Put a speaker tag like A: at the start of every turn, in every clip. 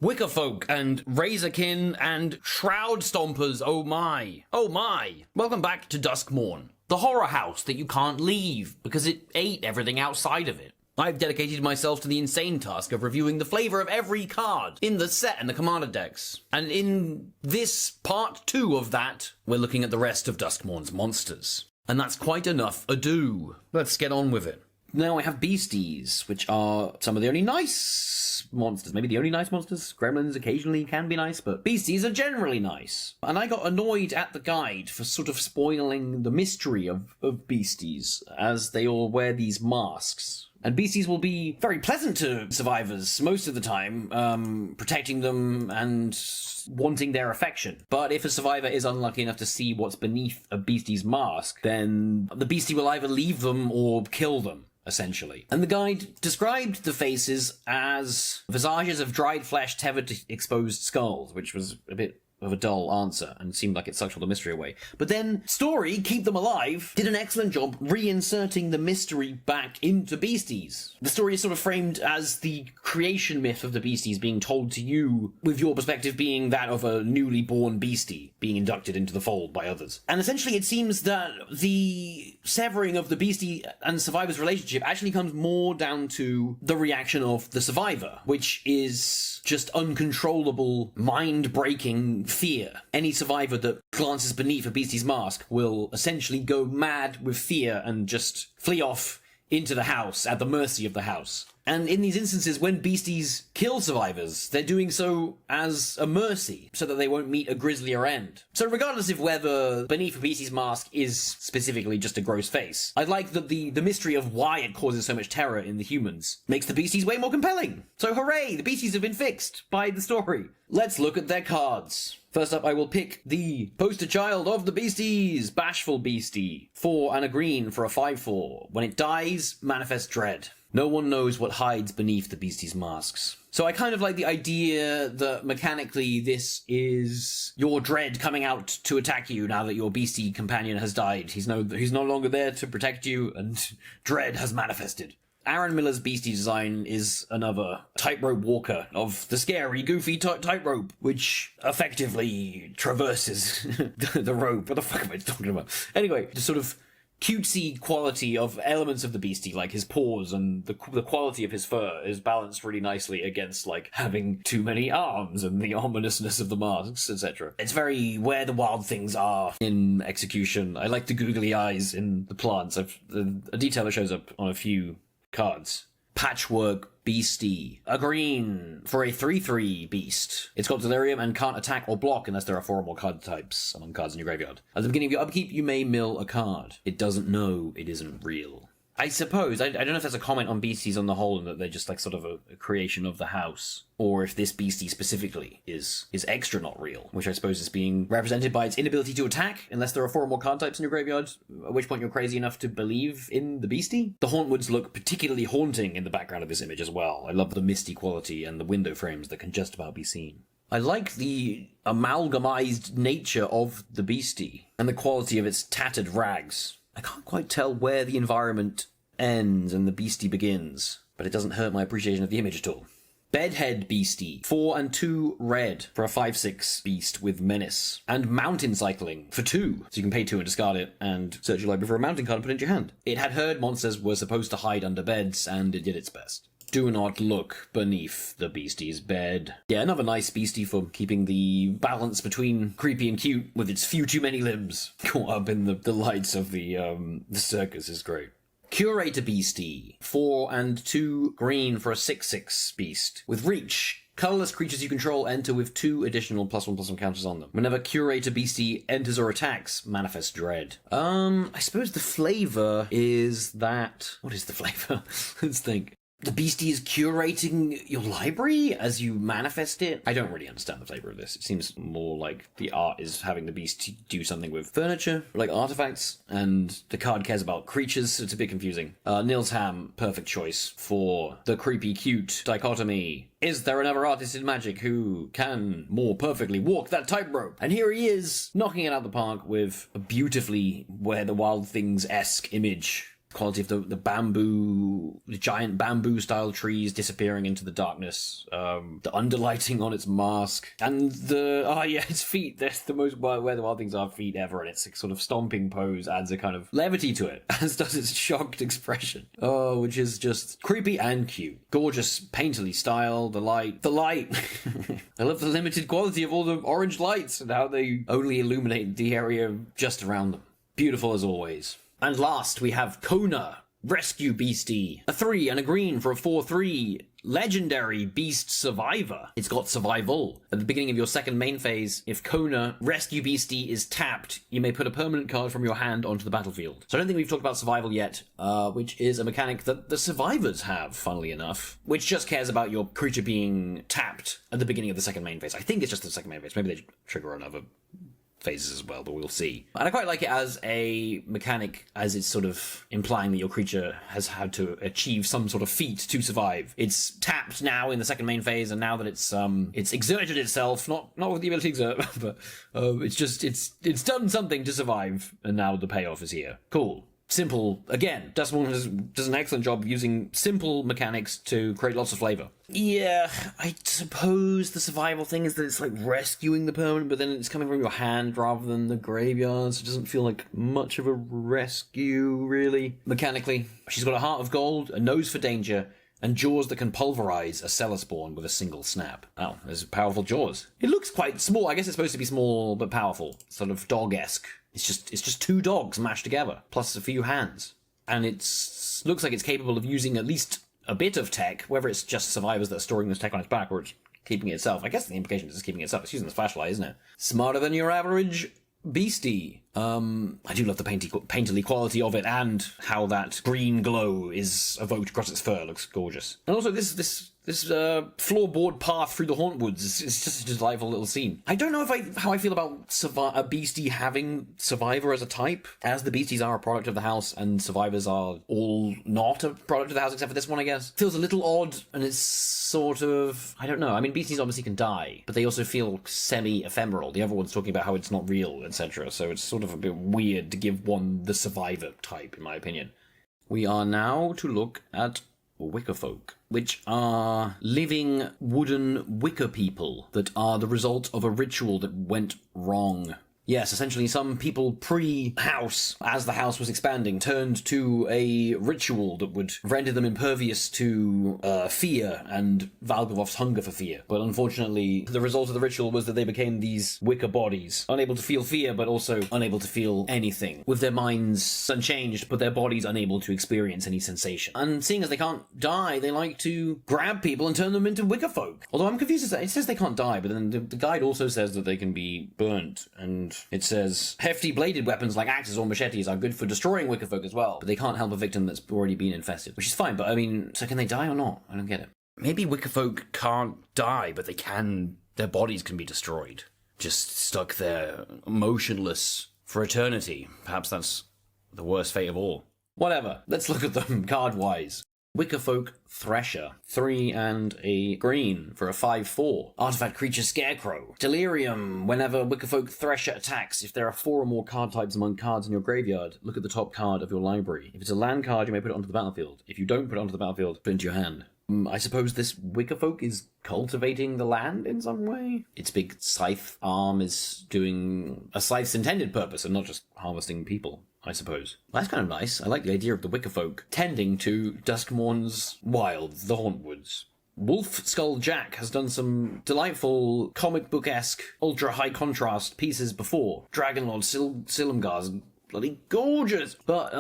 A: Wickerfolk and Razorkin and Shroud Stompers, oh my. Oh my. Welcome back to Duskmourn, the horror house that you can't leave because it ate everything outside of it. I've dedicated myself to the insane task of reviewing the flavour of every card in the set and the commander decks. And in this part 2 of that, we're looking at the rest of Duskmourn's monsters. And that's quite enough ado. Let's get on with it. Now I have Beasties, which are some of the only nice monsters. Maybe the only nice monsters. Gremlins occasionally can be nice, but Beasties are generally nice. And I got annoyed at the guide for sort of spoiling the mystery of Beasties, as they all wear these masks. And Beasties will be very pleasant to survivors most of the time, protecting them and wanting their affection. But if a survivor is unlucky enough to see what's beneath a Beastie's mask, then the Beastie will either leave them or kill them, essentially. And the guide described the faces as visages of dried flesh tethered to exposed skulls, which was a bit of a dull answer and seemed like it sucked all the mystery away. But then Story, Keep Them Alive, did an excellent job reinserting the mystery back into Beasties. The story is sort of framed as the creation myth of the Beasties being told to you, with your perspective being that of a newly born Beastie being inducted into the fold by others. And essentially it seems that the severing of the Beastie and survivor's relationship actually comes more down to the reaction of the survivor, which is just uncontrollable, mind-breaking fear. Any survivor that glances beneath a Beastie's mask will essentially go mad with fear and just flee off into the house, at the mercy of the house. And in these instances, when Beasties kill survivors, they're doing so as a mercy, so that they won't meet a grislier end. So regardless of whether beneath a Beastie's mask is specifically just a gross face, I like that the mystery of why it causes so much terror in the humans makes the Beasties way more compelling. So hooray, the Beasties have been fixed by the story. Let's look at their cards. First up, I will pick the poster child of the Beasties, Bashful Beastie. 4 and a green for a 5/4. When it dies, manifest dread. No one knows what hides beneath the Beastie's masks. So I kind of like the idea that mechanically this is your dread coming out to attack you now that your Beastie companion has died. He's no longer there to protect you, and dread has manifested. Aaron Miller's Beastie design is another tightrope walker of the scary, goofy tightrope, which effectively traverses the rope. What the fuck am I talking about? Anyway, the sort of cutesy quality of elements of the Beastie, like his paws and the quality of his fur, is balanced really nicely against, like, having too many arms and the ominousness of the masks, etc. It's very where the wild things are in execution. I like the googly eyes in the plants. A detail that shows up on a few cards. Patchwork Beastie. A green for a 3/3 beast. It's got delirium and can't attack or block unless there are 4 or more card types among cards in your graveyard. At the beginning of your upkeep, you may mill a card. It doesn't know it isn't real. I suppose, I don't know if that's a comment on Beasties on the whole, and that they're just like sort of a creation of the house, or if this Beastie specifically is extra not real, which I suppose is being represented by its inability to attack unless there are 4 or more card types in your graveyard, at which point you're crazy enough to believe in the Beastie. The Hauntwoods look particularly haunting in the background of this image as well. I love the misty quality and the window frames that can just about be seen. I like the amalgamized nature of the Beastie and the quality of its tattered rags. I can't quite tell where the environment ends and the Beastie begins, but it doesn't hurt my appreciation of the image at all. Bedhead Beastie, 4 and 2 red for a 5/6 beast with menace. And mountain cycling for 2, so you can pay 2 and discard it and search your library for a mountain card and put it into your hand. It had heard monsters were supposed to hide under beds, and it did its best. Do not look beneath the Beastie's bed. Yeah, another nice Beastie for keeping the balance between creepy and cute with its few too many limbs caught up in the lights of the circus is great. Curator Beastie, 4 and 2 green for a 6/6 beast. With reach, colorless creatures you control enter with 2 additional +1/+1 counters on them. Whenever Curator Beastie enters or attacks, manifest dread. I suppose the flavor is that... What is the flavor? Let's think. The Beastie is curating your library as you manifest it? I don't really understand the flavor of this. It seems more like the art is having the Beast do something with furniture, like artifacts, and the card cares about creatures, so it's a bit confusing. Nils Ham, perfect choice for the creepy cute dichotomy. Is there another artist in Magic who can more perfectly walk that tightrope? And here he is, knocking it out the park with a beautifully Where the Wild Things-esque image Quality of the bamboo, the giant bamboo style trees disappearing into the darkness, the underlighting on its mask, and its feet. That's the most where the wild things are feet ever, and its sort of stomping pose adds a kind of levity to it, as does its shocked expression. Oh, which is just creepy and cute. Gorgeous, painterly style, the light. I love the limited quality of all the orange lights and how they only illuminate the area just around them. Beautiful as always. And last, we have Kona, Rescue Beastie. A 3 and a green for a 4/3. Legendary Beast Survivor. It's got survival. At the beginning of your second main phase, if Kona, Rescue Beastie, is tapped, you may put a permanent card from your hand onto the battlefield. So I don't think we've talked about survival yet, which is a mechanic that the survivors have, funnily enough, which just cares about your creature being tapped at the beginning of the second main phase. I think it's just the second main phase. Maybe they trigger another phases as well, but we'll see. And I quite like it as a mechanic, as it's sort of implying that your creature has had to achieve some sort of feat to survive. It's tapped now in the second main phase, and now that it's exerted itself, not with the ability to exert, but it's done something to survive, and now the payoff is here. Cool. Simple. Again, Duskmourn does an excellent job using simple mechanics to create lots of flavor. Yeah, I suppose the survival thing is that it's like rescuing the permanent, but then it's coming from your hand rather than the graveyard, so it doesn't feel like much of a rescue, really. Mechanically, she's got a heart of gold, a nose for danger, and jaws that can pulverize a cellar spawn with a single snap. Oh, there's powerful jaws. It looks quite small. I guess it's supposed to be small but powerful, sort of dog-esque. It's just two dogs mashed together, plus a few hands. And looks like it's capable of using at least a bit of tech, whether it's just survivors that are storing this tech on its back or it's keeping it itself. I guess the implication is it's keeping it itself. It's using the flashlight, isn't it? Smarter than your average beastie. I do love the painterly quality of it and how that green glow is evoked across its fur. It looks gorgeous. And also this floorboard path through the Hauntwoods is just a delightful little scene. I don't know how I feel about a beastie having survivor as a type, as the beasties are a product of the house and survivors are all not a product of the house except for this one, I guess. Feels a little odd, and it's sort of, I don't know. I mean, beasties obviously can die, but they also feel semi-ephemeral. The other one's talking about how it's not real, etc. So it's sort of a bit weird to give one the survivor type, in my opinion. We are now to look at Wickerfolk, which are living wooden wicker people that are the result of a ritual that went wrong. Yes, essentially some people pre-house, as the house was expanding, turned to a ritual that would render them impervious to fear and Valgovoff's hunger for fear. But unfortunately, the result of the ritual was that they became these wicker bodies, unable to feel fear, but also unable to feel anything, with their minds unchanged, but their bodies unable to experience any sensation. And seeing as they can't die, they like to grab people and turn them into Wickerfolk. Although I'm confused as that. It says they can't die, but then the guide also says that they can be burnt, and it says, hefty bladed weapons like axes or machetes are good for destroying Wickerfolk as well, but they can't help a victim that's already been infested. Which is fine, but I mean, so can they die or not? I don't get it. Maybe Wickerfolk can't die, but their bodies can be destroyed. Just stuck there, motionless for eternity. Perhaps that's the worst fate of all. Whatever, let's look at them card-wise. Wickerfolk Thresher, 3 and a green for a 5/4. Artifact creature Scarecrow. Delirium. Whenever Wickerfolk Thresher attacks, if there are 4 or more card types among cards in your graveyard, look at the top card of your library. If it's a land card, you may put it onto the battlefield. If you don't put it onto the battlefield, put it into your hand. I suppose this Wickerfolk is cultivating the land in some way? Its big scythe arm is doing a scythe's intended purpose and not just harvesting people, I suppose. That's kind of nice. I like the idea of the Wickerfolk tending to Duskmourn's wilds, the Hauntwoods. Wolf Skull Jack has done some delightful comic book-esque, ultra-high contrast pieces before. Dragonlord Silumgar's bloody gorgeous. But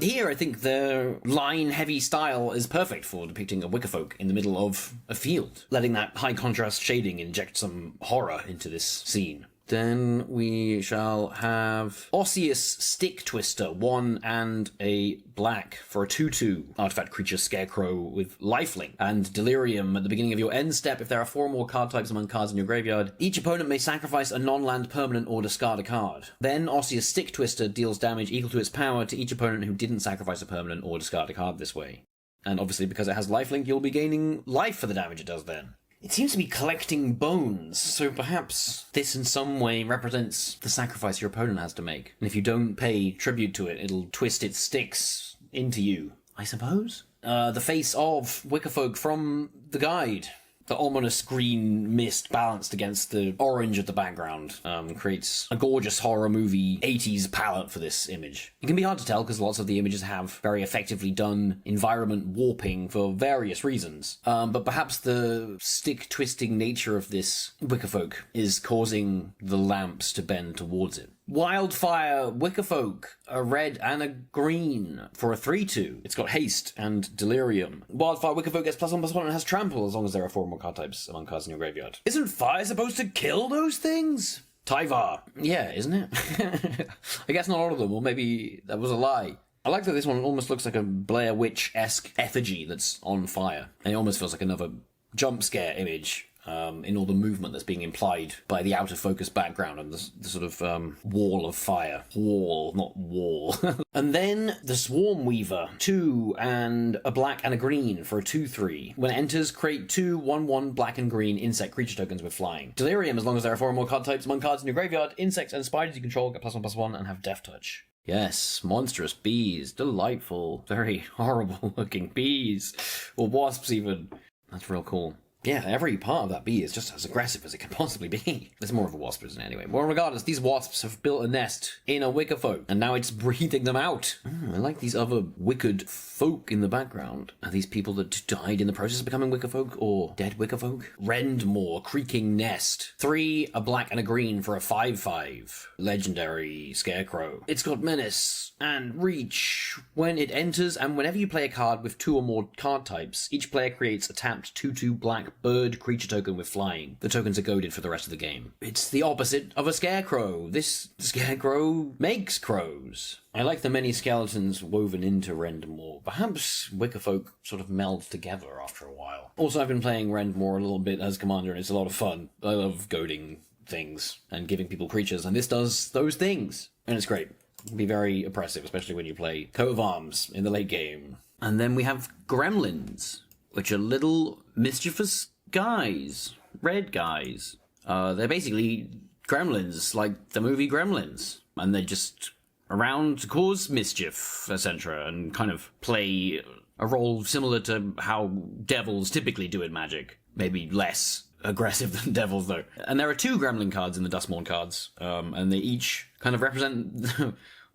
A: here I think their line-heavy style is perfect for depicting a Wickerfolk in the middle of a field, letting that high-contrast shading inject some horror into this scene. Then we shall have Osseous Stick Twister, 1 and a black for a 2/2. Artifact creature Scarecrow with lifelink. And Delirium at the beginning of your end step. If there are 4 or more card types among cards in your graveyard, each opponent may sacrifice a non-land permanent or discard a card. Then Osseous Stick Twister deals damage equal to its power to each opponent who didn't sacrifice a permanent or discard a card this way. And obviously because it has lifelink, you'll be gaining life for the damage it does then. It seems to be collecting bones, so perhaps this in some way represents the sacrifice your opponent has to make. And if you don't pay tribute to it, it'll twist its sticks into you, I suppose. The face of Wickerfolk from the guide. The ominous green mist balanced against the orange of the background creates a gorgeous horror movie 80s palette for this image. It can be hard to tell because lots of the images have very effectively done environment warping for various reasons. But perhaps the stick-twisting nature of this Wickerfolk is causing the lamps to bend towards it. Wildfire Wickerfolk, a red and a green for a 3-2. It's got haste and delirium. Wildfire Wickerfolk gets +1/+1 and has trample as long as there are 4 more card types among cards in your graveyard. Isn't fire supposed to kill those things? Tyvar. Yeah, isn't it? I guess not all of them, or maybe that was a lie. I like that this one almost looks like a Blair Witch-esque effigy that's on fire. And it almost feels like another jump scare image. In all the movement that's being implied by the out of focus background and the sort of wall of fire. Wall, not wall. And then the Swarm Weaver, 2 and a black and a green for a 2/3. When it enters, create 2 1/1 black and green insect creature tokens with flying. Delirium, as long as there are 4 or more card types among cards in your graveyard, insects and spiders you control get +1/+1 and have Death Touch. Yes, monstrous bees, delightful, very horrible looking bees, or wasps even. That's real cool. Yeah, every part of that bee is just as aggressive as it can possibly be. It's more of a wasp, isn't it, anyway? Well, regardless, these wasps have built a nest in a Wickerfolk, and now it's breathing them out. I like these other wicked folk in the background. Are these people that died in the process of becoming Wickerfolk, or dead Wickerfolk? Rendmore, creaking nest. 3, a black and a green for a 5/5. Legendary scarecrow. It's got menace and reach. When it enters, and whenever you play a card with 2 or more card types, each player creates a tapped 2/2 black bird creature token with flying. The tokens are goaded for the rest of the game. It's the opposite of a scarecrow. This scarecrow makes crows. I like the many skeletons woven into Rendmore. Perhaps Wickerfolk sort of meld together after a while. Also, I've been playing Rendmore a little bit as Commander, and it's a lot of fun. I love goading things and giving people creatures, and this does those things. And it's great. It can be very oppressive, especially when you play Coat of Arms in the late game. And then we have Gremlins, which are little mischievous guys. Red guys. They're basically gremlins, like the movie Gremlins. And they're just around to cause mischief, etc., and kind of play a role similar to how devils typically do in Magic. Maybe less aggressive than devils, though. And there are 2 gremlin cards in the Duskmourn cards, and they each kind of represent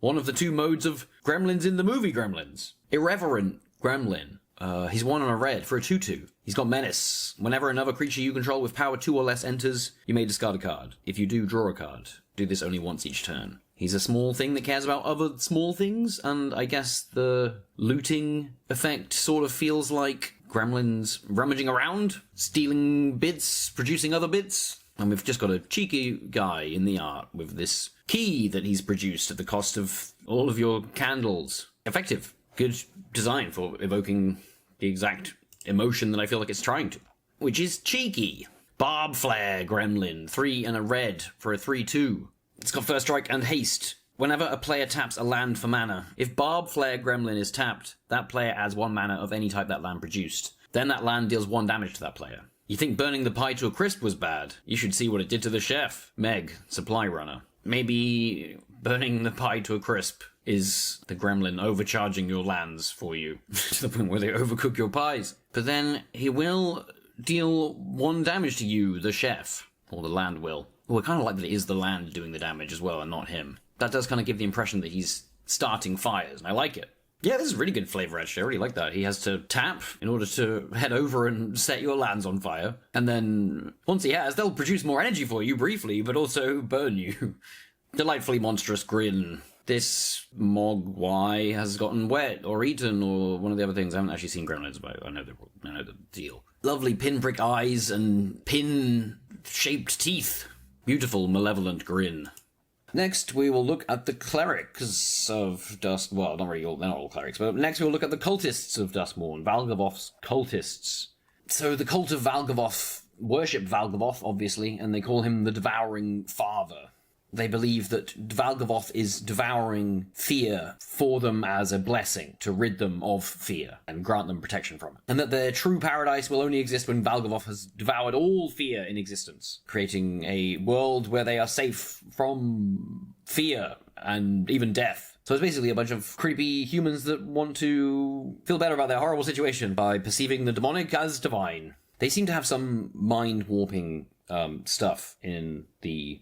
A: one of the 2 modes of gremlins in the movie Gremlins. Irreverent Gremlin. He's 1 on a red for a 2/2. He's got menace. Whenever another creature you control with power 2 or less enters, you may discard a card. If you do, draw a card. Do this only once each turn. He's a small thing that cares about other small things, and I guess the looting effect sort of feels like gremlins rummaging around, stealing bits, producing other bits. And we've just got a cheeky guy in the art with this key that he's produced at the cost of all of your candles. Effective. Good design for evoking the exact emotion that I feel like it's trying to, which is cheeky. Barb Flare Gremlin, 3 and a red for a 3/2. It's got first strike and haste. Whenever a player taps a land for mana, if Barb Flare Gremlin is tapped, that player adds 1 mana of any type that land produced. Then that land deals 1 damage to that player. You think burning the pie to a crisp was bad? You should see what it did to the chef. Meg, supply runner. Maybe burning the pie to a crisp is the gremlin overcharging your lands for you to the point where they overcook your pies. But then he will deal 1 damage to you, the chef, or the land will. Well, I kind of like that it is the land doing the damage as well and not him. That does kind of give the impression that he's starting fires, and I like it. Yeah, this is really good flavor, actually. I really like that. He has to tap in order to head over and set your lands on fire. And then, once he has, they'll produce more energy for you briefly, but also burn you. Delightfully monstrous grin. This mogwai has gotten wet or eaten or one of the other things. I haven't actually seen gremlins, but I know the deal. Lovely pinprick eyes and pin-shaped teeth. Beautiful, malevolent grin. Next, we will look at the clerics of Dusk... Well, not really, they're not all clerics, but next we will look at the cultists of Duskmourn, Valgavoth's cultists. So the cult of Valgavoth worship Valgavoth, obviously, and they call him the Devouring Father. They believe that Valgavoth is devouring fear for them as a blessing, to rid them of fear and grant them protection from it. And that their true paradise will only exist when Valgavoth has devoured all fear in existence, creating a world where they are safe from fear and even death. So it's basically a bunch of creepy humans that want to feel better about their horrible situation by perceiving the demonic as divine. They seem to have some mind-warping stuff in the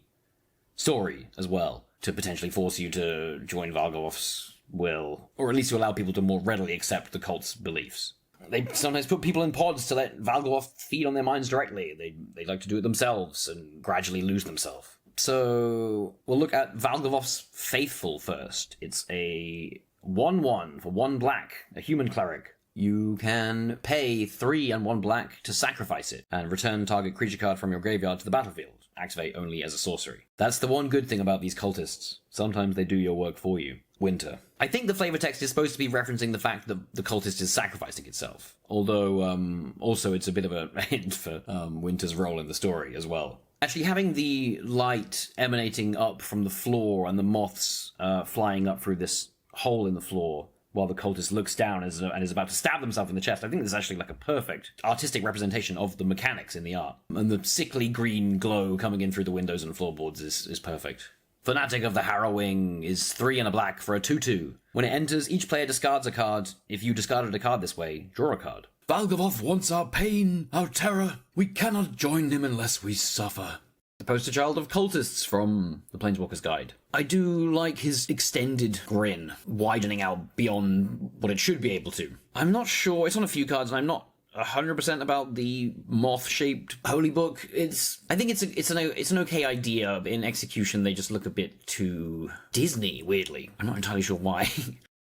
A: story as well, to potentially force you to join Valgovoth's will, or at least to allow people to more readily accept the cult's beliefs. They sometimes put people in pods to let Valgovoth feed on their minds directly. They like to do it themselves and gradually lose themselves. So we'll look at Valgovoth's Faithful first. It's a 1/1 for 1 black, a human cleric. You can pay 3 and 1 black to sacrifice it, and return target creature card from your graveyard to the battlefield. Activate only as a sorcery. That's the one good thing about these cultists. Sometimes they do your work for you. Winter. I think the flavor text is supposed to be referencing the fact that the cultist is sacrificing itself. Although, also it's a bit of a hint for Winter's role in the story as well. Actually, having the light emanating up from the floor and the moths flying up through this hole in the floor while the cultist looks down and is about to stab themselves in the chest, I think this is actually like a perfect artistic representation of the mechanics in the art. And the sickly green glow coming in through the windows and floorboards is perfect. Fanatic of the Harrowing is 3 and a black for a 2/2. When it enters, each player discards a card. If you discarded a card this way, draw a card.
B: Valgovoth wants our pain, our terror. We cannot join him unless we suffer.
A: The poster child of cultists from the Planeswalker's Guide. I do like his extended grin, widening out beyond what it should be able to. I'm not sure, it's on a few cards, and I'm not 100% about the moth-shaped holy book. I think it's an okay idea, but in execution they just look a bit too Disney, weirdly. I'm not entirely sure why.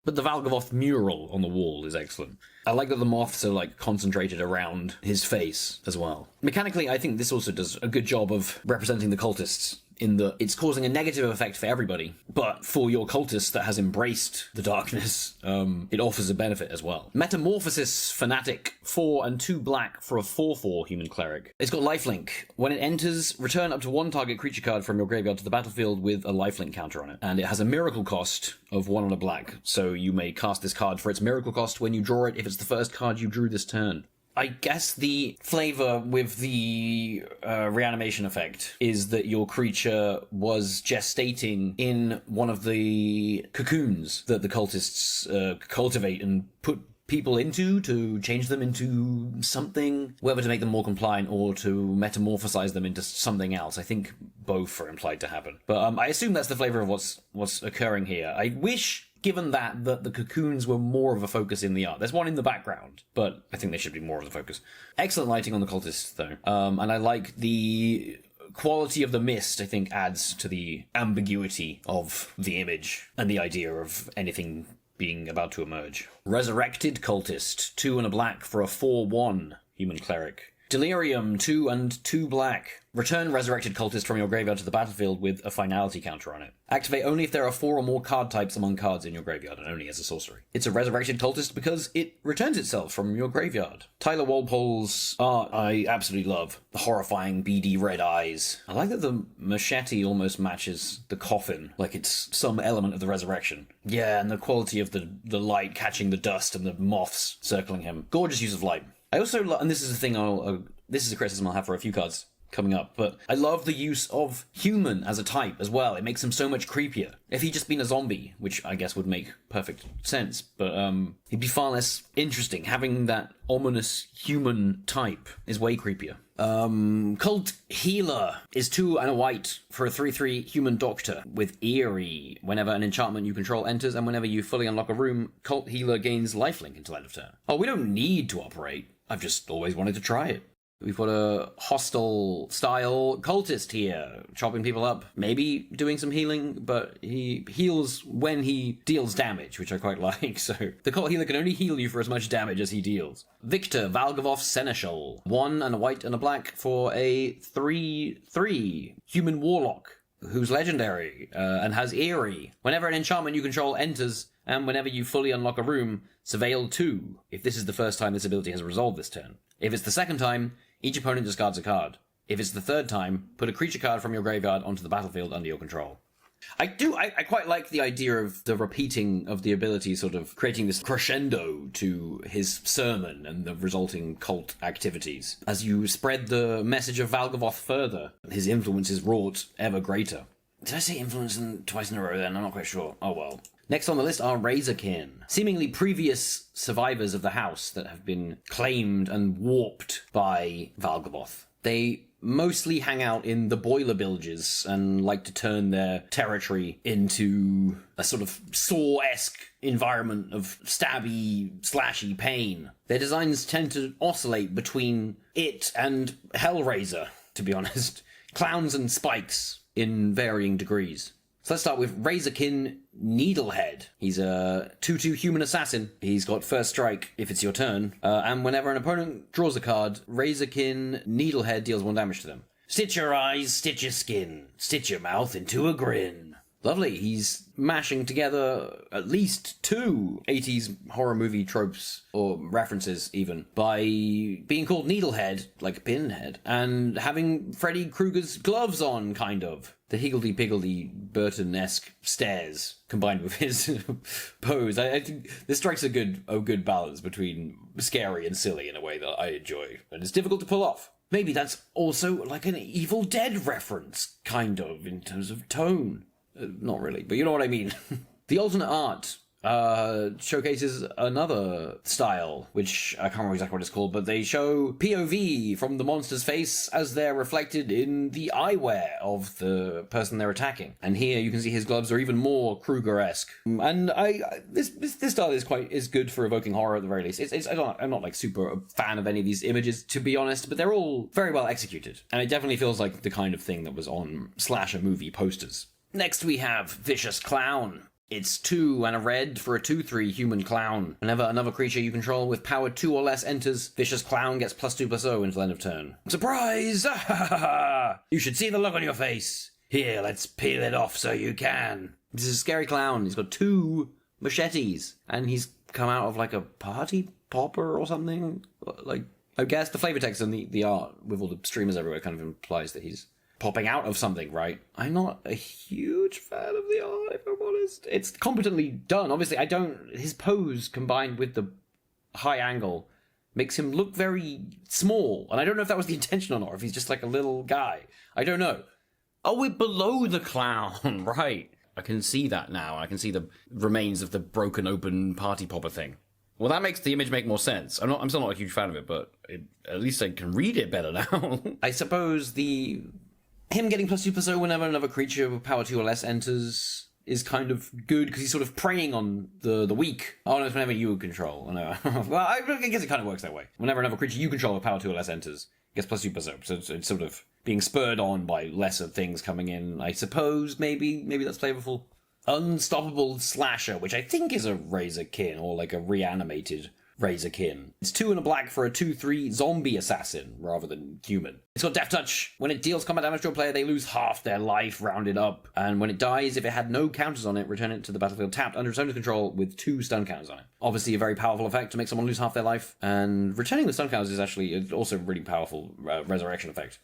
A: But the Valgovoth mural on the wall is excellent. I like that the moths are like concentrated around his face as well. Mechanically, I think this also does a good job of representing the cultists in that it's causing a negative effect for everybody, but for your cultist that has embraced the darkness, it offers a benefit as well. Metamorphosis Fanatic, 4 and 2 black for a 4/4 human cleric. It's got lifelink. When it enters, return up to 1 target creature card from your graveyard to the battlefield with a lifelink counter on it. And it has a miracle cost of 1 and a black, so you may cast this card for its miracle cost when you draw it if it's the first card you drew this turn. I guess the flavor with the reanimation effect is that your creature was gestating in one of the cocoons that the cultists cultivate and put people into to change them into something, whether to make them more compliant or to metamorphosize them into something else. I think both are implied to happen. But I assume that's the flavor of what's occurring here. I wish, given that the cocoons were more of a focus in the art. There's one in the background, but I think they should be more of the focus. Excellent lighting on the cultists, though. And I like the quality of the mist, I think, adds to the ambiguity of the image and the idea of anything being about to emerge. Resurrected Cultist, 2 and a black for a 4/1 human cleric. Delirium, 2 and 2 black. Return Resurrected Cultist from your graveyard to the battlefield with a finality counter on it. Activate only if there are 4 or more card types among cards in your graveyard, and only as a sorcery. It's a Resurrected Cultist because it returns itself from your graveyard. Tyler Walpole's art I absolutely love. The horrifying beady red eyes. I like that the machete almost matches the coffin, like it's some element of the resurrection. Yeah, and the quality of the light catching the dust and the moths circling him. Gorgeous use of light. I also and this is a thing this is a criticism I'll have for a few cards coming up, but I love the use of human as a type as well. It makes him so much creepier. If he'd just been a zombie, which I guess would make perfect sense, but he'd be far less interesting. Having that ominous human type is way creepier. Cult Healer is 2 and a white for a 3/3 human doctor with Eerie. Whenever an enchantment you control enters and whenever you fully unlock a room, Cult Healer gains lifelink until end of turn. Oh, we don't need to operate. I've just always wanted to try it. We've got a hostile style cultist here, chopping people up, maybe doing some healing, but he heals when he deals damage, which I quite like, so the cult healer can only heal you for as much damage as he deals. Victor Valgovoth Seneschal, 1 and a white and a black for a 3/3 human warlock, who's legendary and has Eerie. Whenever an enchantment you control enters, and whenever you fully unlock a room, surveil 2, if this is the first time this ability has resolved this turn. If it's the second time, each opponent discards a card. If it's the third time, put a creature card from your graveyard onto the battlefield under your control. I quite like the idea of the repeating of the ability, sort of creating this crescendo to his sermon and the resulting cult activities. As you spread the message of Valgovoth further, his influence is wrought ever greater. Did I say influence twice in a row then? I'm not quite sure. Oh well. Next on the list are Razorkin, seemingly previous survivors of the house that have been claimed and warped by Valgaboth. They mostly hang out in the boiler bilges and like to turn their territory into a sort of Saw-esque environment of stabby, slashy pain. Their designs tend to oscillate between it and Hellraiser, to be honest. Clowns and spikes in varying degrees. So let's start with Razorkin Needlehead. He's a 2/2 human assassin. He's got first strike if it's your turn. And whenever an opponent draws a card, Razorkin Needlehead deals 1 damage to them. Stitch your eyes, stitch your skin, stitch your mouth into a grin. Lovely. He's mashing together at least 2 80s horror movie tropes, or references even, by being called Needlehead, like a pinhead, and having Freddy Krueger's gloves on, kind of. The higgledy-piggledy Burton-esque stares combined with his pose. I think this strikes a good balance between scary and silly in a way that I enjoy, and it's difficult to pull off. Maybe that's also like an Evil Dead reference, kind of, in terms of tone. Not really, but you know what I mean. The alternate art showcases another style, which I can't remember exactly what it's called, but they show POV from the monster's face as they're reflected in the eyewear of the person they're attacking. And here you can see his gloves are even more Krueger-esque. And this style is good for evoking horror at the very least. I'm not like super a fan of any of these images, to be honest, but they're all very well executed. And it definitely feels like the kind of thing that was on slasher movie posters. Next we have Vicious Clown. It's 2 and a red for a 2/3 human clown. Whenever another creature you control with power 2 or less enters, Vicious Clown gets +2/+0 until end of turn. Surprise! You should see the look on your face. Here, let's peel it off so you can. This is a scary clown. He's got 2 machetes, and he's come out of like a party popper or something. Like, I guess the flavor text and the art with all the streamers everywhere kind of implies that he's popping out of something, right? I'm not a huge fan of the art, if I'm honest. It's competently done. Obviously, his pose combined with the high angle makes him look very small. And I don't know if that was the intention or not, or if he's just like a little guy. I don't know. Oh, we're below the clown, right. I can see that now. I can see the remains of the broken open party popper thing. Well, that makes the image make more sense. I'm still not a huge fan of it, but at least I can read it better now. I suppose him getting +2/+0 whenever another creature with power 2 or less enters is kind of good, because he's sort of preying on the weak. Oh, no, it's whenever you control. No. Well, I guess it kind of works that way. Whenever another creature you control with power 2 or less enters, gets +2/+0. So it's sort of being spurred on by lesser things coming in. I suppose maybe that's flavorful. Unstoppable Slasher, which I think is a Razorkin, or like a reanimated Razorkin. It's 2 and a black for a 2/3 zombie assassin rather than human. It's got Death Touch. When it deals combat damage to a player, they lose half their life, rounded up. And when it dies, if it had no counters on it, return it to the battlefield tapped under its owner's control with 2 stun counters on it. Obviously a very powerful effect to make someone lose half their life. And returning the stun counters is actually also a really powerful resurrection effect.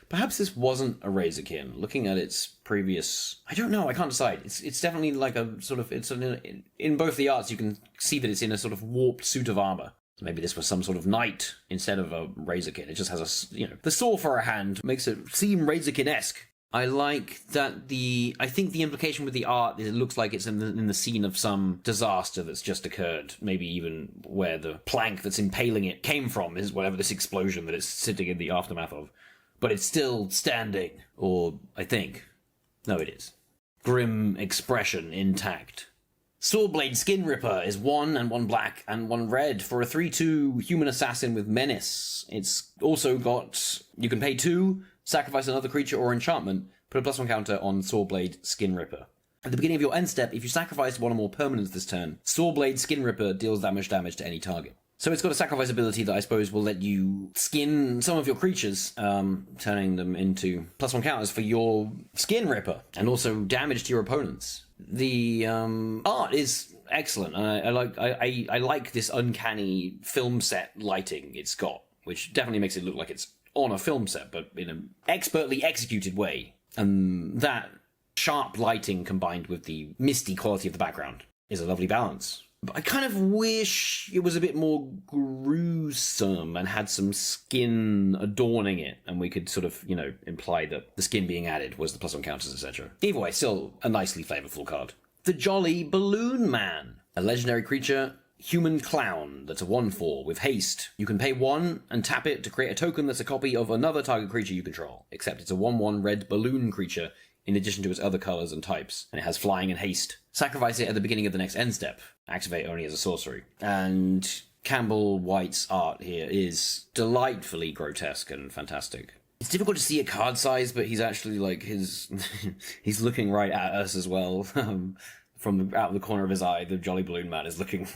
A: Perhaps this wasn't a Razorkin. Looking at its previous... I don't know, I can't decide. It's definitely like a sort of... in both the arts, you can see that it's in a sort of warped suit of armor. So maybe this was some sort of knight instead of a Razorkin. It just has the saw for a hand makes it seem Razorkin-esque. I like that I think the implication with the art is it looks like it's in the scene of some disaster that's just occurred. Maybe even where the plank that's impaling it came from is whatever this explosion that it's sitting in the aftermath of. But it's still standing, or I think. No, it is. Grim expression intact. Sawblade Skin Ripper is 1 and 1 black and 1 red for a 3/2 human assassin with menace. It's also got, you can pay 2, sacrifice another creature or enchantment, put a +1 counter on Sawblade Skin Ripper. At the beginning of your end step, if you sacrifice 1 or more permanents this turn, Sawblade Skin Ripper deals damage to any target. So it's got a sacrifice ability that I suppose will let you skin some of your creatures, turning them into +1 counters for your Skin Ripper, and also damage to your opponents. The art is excellent, and I like this uncanny film set lighting it's got, which definitely makes it look like it's on a film set, but in an expertly executed way. And that sharp lighting combined with the misty quality of the background is a lovely balance. But I kind of wish it was a bit more gruesome and had some skin adorning it, and we could sort of, imply that the skin being added was the +1 counters, etc. Either way, still a nicely flavorful card. the Jolly Balloon Man, a legendary creature, human clown that's a 1/4 with haste. You can pay 1 and tap it to create a token that's a copy of another target creature you control, except it's a 1/1 red balloon creature in addition to its other colors and types, and it has flying and haste. Sacrifice it at the beginning of the next end step. Activate only as a sorcery. And Campbell White's art here is delightfully grotesque and fantastic. It's difficult to see at card size, but he's actually like he's looking right at us as well. From out of the corner of his eye, the Jolly Balloon Man is looking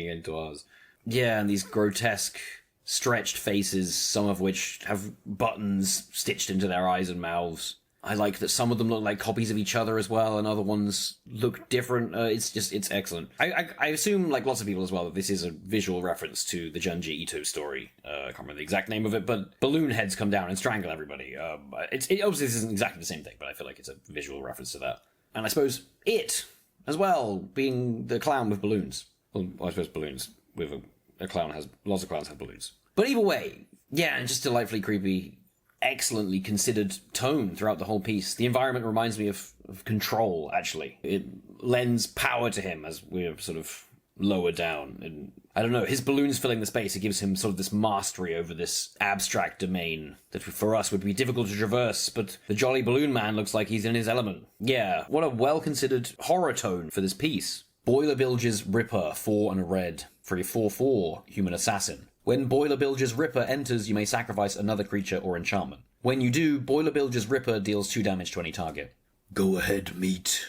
A: into ours. Yeah, and these grotesque, stretched faces, some of which have buttons stitched into their eyes and mouths. I like that some of them look like copies of each other as well, and other ones look different. It's excellent. I assume, like lots of people as well, that this is a visual reference to the Junji Ito story. I can't remember the exact name of it, but balloon heads come down and strangle everybody. Obviously this isn't exactly the same thing, but I feel like it's a visual reference to that. And I suppose it, as well, being the clown with balloons. Well, I suppose balloons with a clown has... Lots of clowns have balloons. But either way, yeah, and just delightfully creepy, excellently considered tone throughout the whole piece. The environment reminds me of Control, actually. It lends power to him as we're sort of lower down. And I don't know, his balloons filling the space, it gives him sort of this mastery over this abstract domain that for us would be difficult to traverse, but the Jolly Balloon Man looks like he's in his element. Yeah, what a well-considered horror tone for this piece. Boiler Bilge's Ripper, 4 and a red, for a 4/4 human assassin. When Boiler Bilge's Ripper enters, you may sacrifice another creature or enchantment. When you do, Boiler Bilge's Ripper deals 2 damage to any target.
B: Go ahead, meat.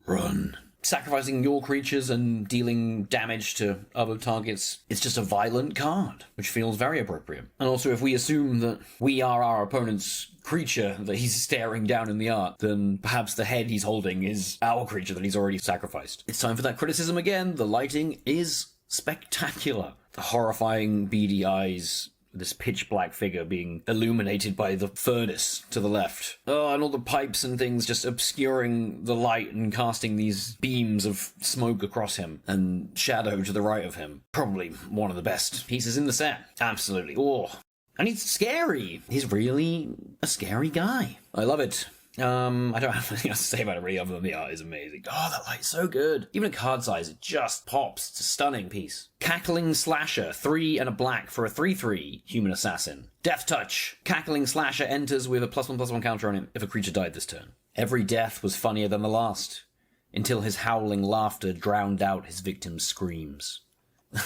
B: Run.
A: Sacrificing your creatures and dealing damage to other targets, it's just a violent card, which feels very appropriate. And also, if we assume that we are our opponent's creature that he's staring down in the art, then perhaps the head he's holding is our creature that he's already sacrificed. It's time for that criticism again. The lighting is spectacular. The horrifying beady eyes, this pitch black figure being illuminated by the furnace to the left. Oh, and all the pipes and things just obscuring the light and casting these beams of smoke across him, and shadow to the right of him. Probably one of the best pieces in the set. Absolutely. Oh. And he's scary. He's really a scary guy. I love it. I don't have anything else to say about it really other than the art is amazing. Oh, that light's so good. Even at card size, it just pops. It's a stunning piece. Cackling Slasher, 3 and a black for a 3/3 human assassin. Death Touch. Cackling Slasher enters with a +1/+1 counter on him if a creature died this turn. Every death was funnier than the last, until his howling laughter drowned out his victim's screams. I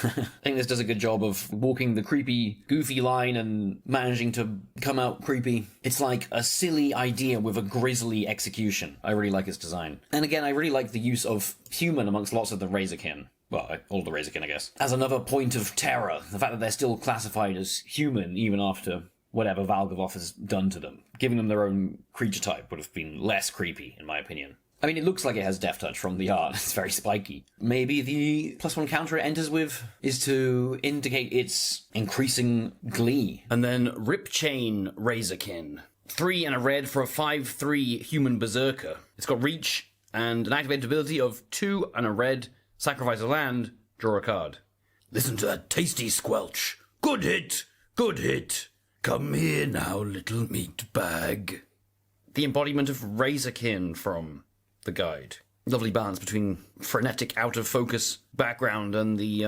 A: think this does a good job of walking the creepy, goofy line and managing to come out creepy. It's like a silly idea with a grisly execution. I really like its design. And again, I really like the use of human amongst lots of the Razorkin. Well, all the Razorkin, I guess. As another point of terror. The fact that they're still classified as human even after whatever Valgavoth has done to them. Giving them their own creature type would have been less creepy, in my opinion. I mean, it looks like it has Death Touch from the art. It's very spiky. Maybe the +1 counter it enters with is to indicate its increasing glee. And then Rip Chain Razorkin. 3 and a red for a 5/3 human berserker. It's got reach and an activated ability of 2 and a red, sacrifice a land, draw a card.
B: Listen to that tasty squelch. Good hit. Good hit. Come here now, little meat bag.
A: The embodiment of Razorkin from the guide. Lovely balance between frenetic out-of-focus background and the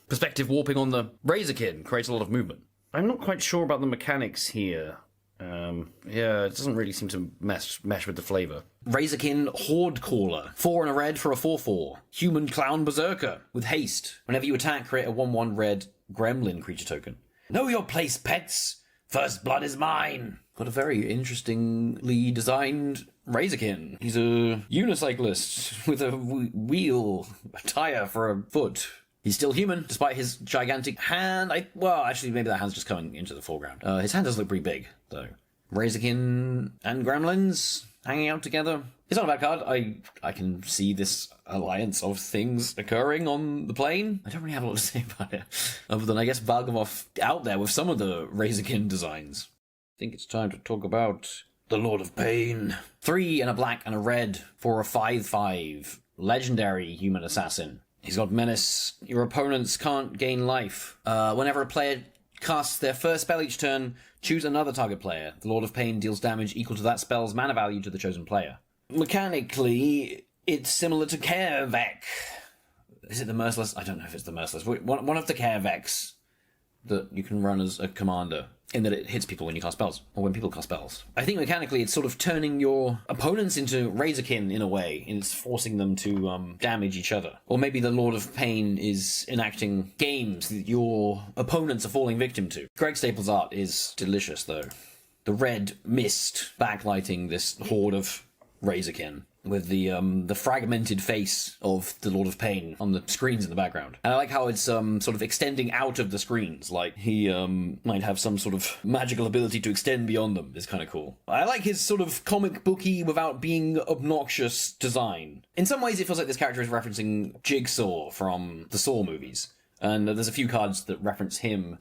A: perspective warping on the Razorkin creates a lot of movement. I'm not quite sure about the mechanics here. Yeah, it doesn't really seem to mesh with the flavour. Razorkin Horde Caller. 4 and a red for a 4/4. Human Clown Berserker with haste. Whenever you attack, create a 1/1 red gremlin creature token. Know your place, pets! First blood is mine! Got a very interestingly designed Razorkin. He's a unicyclist with a wheel, a tyre for a foot. He's still human, despite his gigantic hand. Well, actually, maybe that hand's just coming into the foreground. His hand does look pretty big, though. Razorkin and Gremlins hanging out together. It's not a bad card. I can see this alliance of things occurring on the plane. I don't really have a lot to say about it, other than I guess Valgavoth out there with some of the Razorkin designs. I think it's time to talk about the Lord of Pain. 3 and a black and a red for a 5/5 legendary human assassin. He's got menace. Your opponents can't gain life. Whenever a player casts their first spell each turn, choose another target player. The Lord of Pain deals damage equal to that spell's mana value to the chosen player. Mechanically, It's similar to Kervek. Is it the Merciless? I don't know if it's the Merciless. One of the Kerveks that you can run as a commander, in that it hits people when you cast spells, or when people cast spells. I think mechanically it's sort of turning your opponents into Razorkin in a way, and it's forcing them to damage each other. Or maybe the Lord of Pain is enacting games that your opponents are falling victim to. Greg Staples' art is delicious, though. The red mist backlighting this horde of Razorkin, with the fragmented face of the Lord of Pain on the screens in the background. And I like how it's sort of extending out of the screens, like he might have some sort of magical ability to extend beyond them. It's kind of cool. I like his sort of comic booky without being obnoxious design. In some ways it feels like this character is referencing Jigsaw from the Saw movies. And there's a few cards that reference him.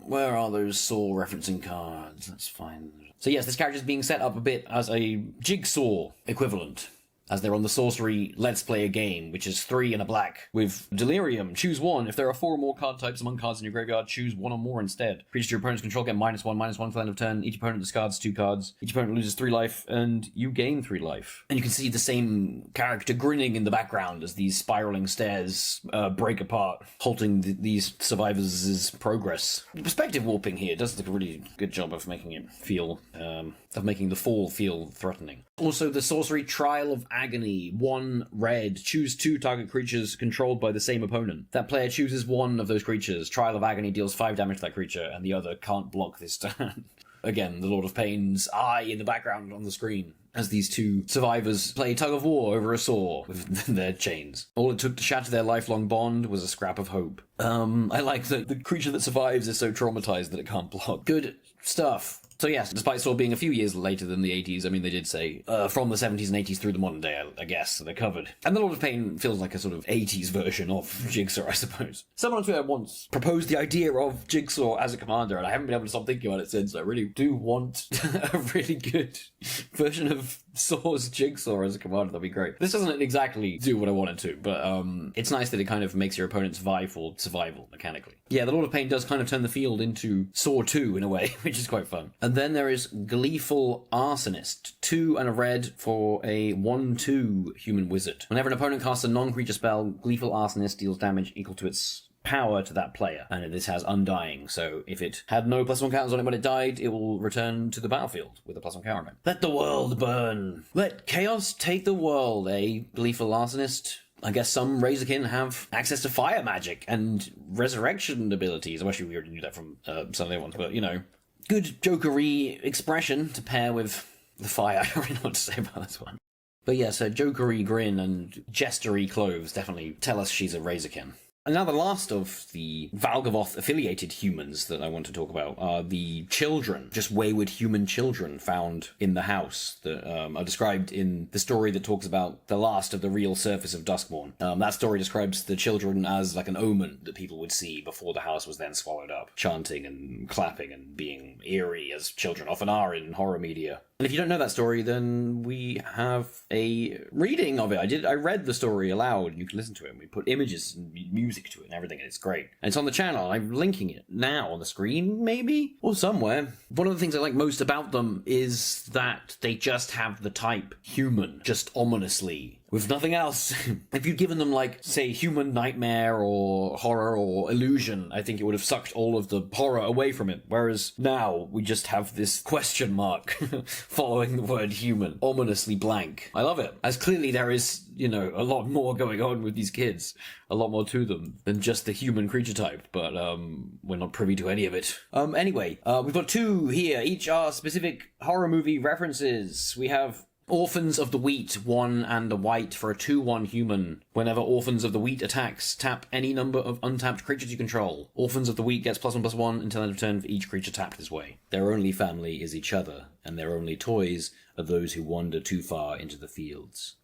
A: Where are those Saw referencing cards? Let's find them. So yes, this character is being set up a bit as a Jigsaw equivalent, as they're on the sorcery Let's Play a Game, which is 3 and a black. With Delirium, choose 1. If there are 4 or more card types among cards in your graveyard, choose 1 or more instead. Creatures your opponent's control get -1/-1 for the end of turn. Each opponent discards 2 cards. Each opponent loses 3 life, and you gain 3 life. And you can see the same character grinning in the background as these spiraling stairs break apart, halting these survivors' progress. The perspective warping here does a really good job of making it feel, of making the fall feel threatening. Also, the sorcery Trial of Agony, 1 red, choose 2 target creatures controlled by the same opponent. That player chooses 1 of those creatures. Trial of Agony deals 5 damage to that creature, and the other can't block this turn. Again, the Lord of Pain's eye in the background on the screen, as these 2 survivors play tug of war over a saw with their chains. All it took to shatter their lifelong bond was a scrap of hope. I like that the creature that survives is so traumatized that it can't block. Good stuff. So yes, despite Saw being a few years later than the 80s, I mean, they did say from the 70s and 80s through the modern day, I guess, so they're covered. And the Lord of Pain feels like a sort of 80s version of Jigsaw, I suppose. Someone on Twitter once proposed the idea of Jigsaw as a commander, and I haven't been able to stop thinking about it since. I really do want a really good version of Saw's Jigsaw as a commander. That'd be great. This doesn't exactly do what I wanted to, but it's nice that it kind of makes your opponents vie for survival mechanically. Yeah, the Lord of Pain does kind of turn the field into Saw 2 in a way, which is quite fun. And then there is Gleeful Arsonist, 2 and a red for a 1/2 human wizard. Whenever an opponent casts a non-creature spell, Gleeful Arsonist deals damage equal to its power to that player, and this has Undying, so if it had no +1 counters on it when it died, it will return to the battlefield with a +1 counter on it. Let the world burn! Let chaos take the world, eh, Gleeful Arsonist? I guess some Razorkin have access to fire magic and resurrection abilities. Well, actually, we already knew that from some of the other ones, but, you know, good jokery expression to pair with the fire. I don't really know what to say about this one. But yeah, so jokery grin and jestery clothes definitely tell us she's a Razorkin. And now the last of the Valgavoth-affiliated humans that I want to talk about are the children, just wayward human children found in the house that are described in the story that talks about the last of the real surface of Duskmourn. That story describes the children as like an omen that people would see before the house was then swallowed up, chanting and clapping and being eerie, as children often are in horror media. And if you don't know that story, then we have a reading of it. I read the story aloud, and you can listen to it, and we put images and music to it and everything, and it's great. And it's on the channel. I'm linking it now on the screen, maybe? Or somewhere. One of the things I like most about them is that they just have the type human, just ominously, with nothing else. If you'd given them, like, say, human nightmare or horror or illusion, I think it would have sucked all of the horror away from it. Whereas now, we just have this question mark following the word human, ominously blank. I love it. As clearly there is, you know, a lot more going on with these kids, a lot more to them than just the human creature type, but we're not privy to any of it. Anyway, we've got 2 here. Each are specific horror movie references. We have Orphans of the Wheat, 1 and a white for a 2/1 human. Whenever Orphans of the Wheat attacks, tap any number of untapped creatures you control. Orphans of the Wheat gets +1/+1 until end of turn for each creature tapped this way. Their only family is each other, and their only toys are those who wander too far into the fields.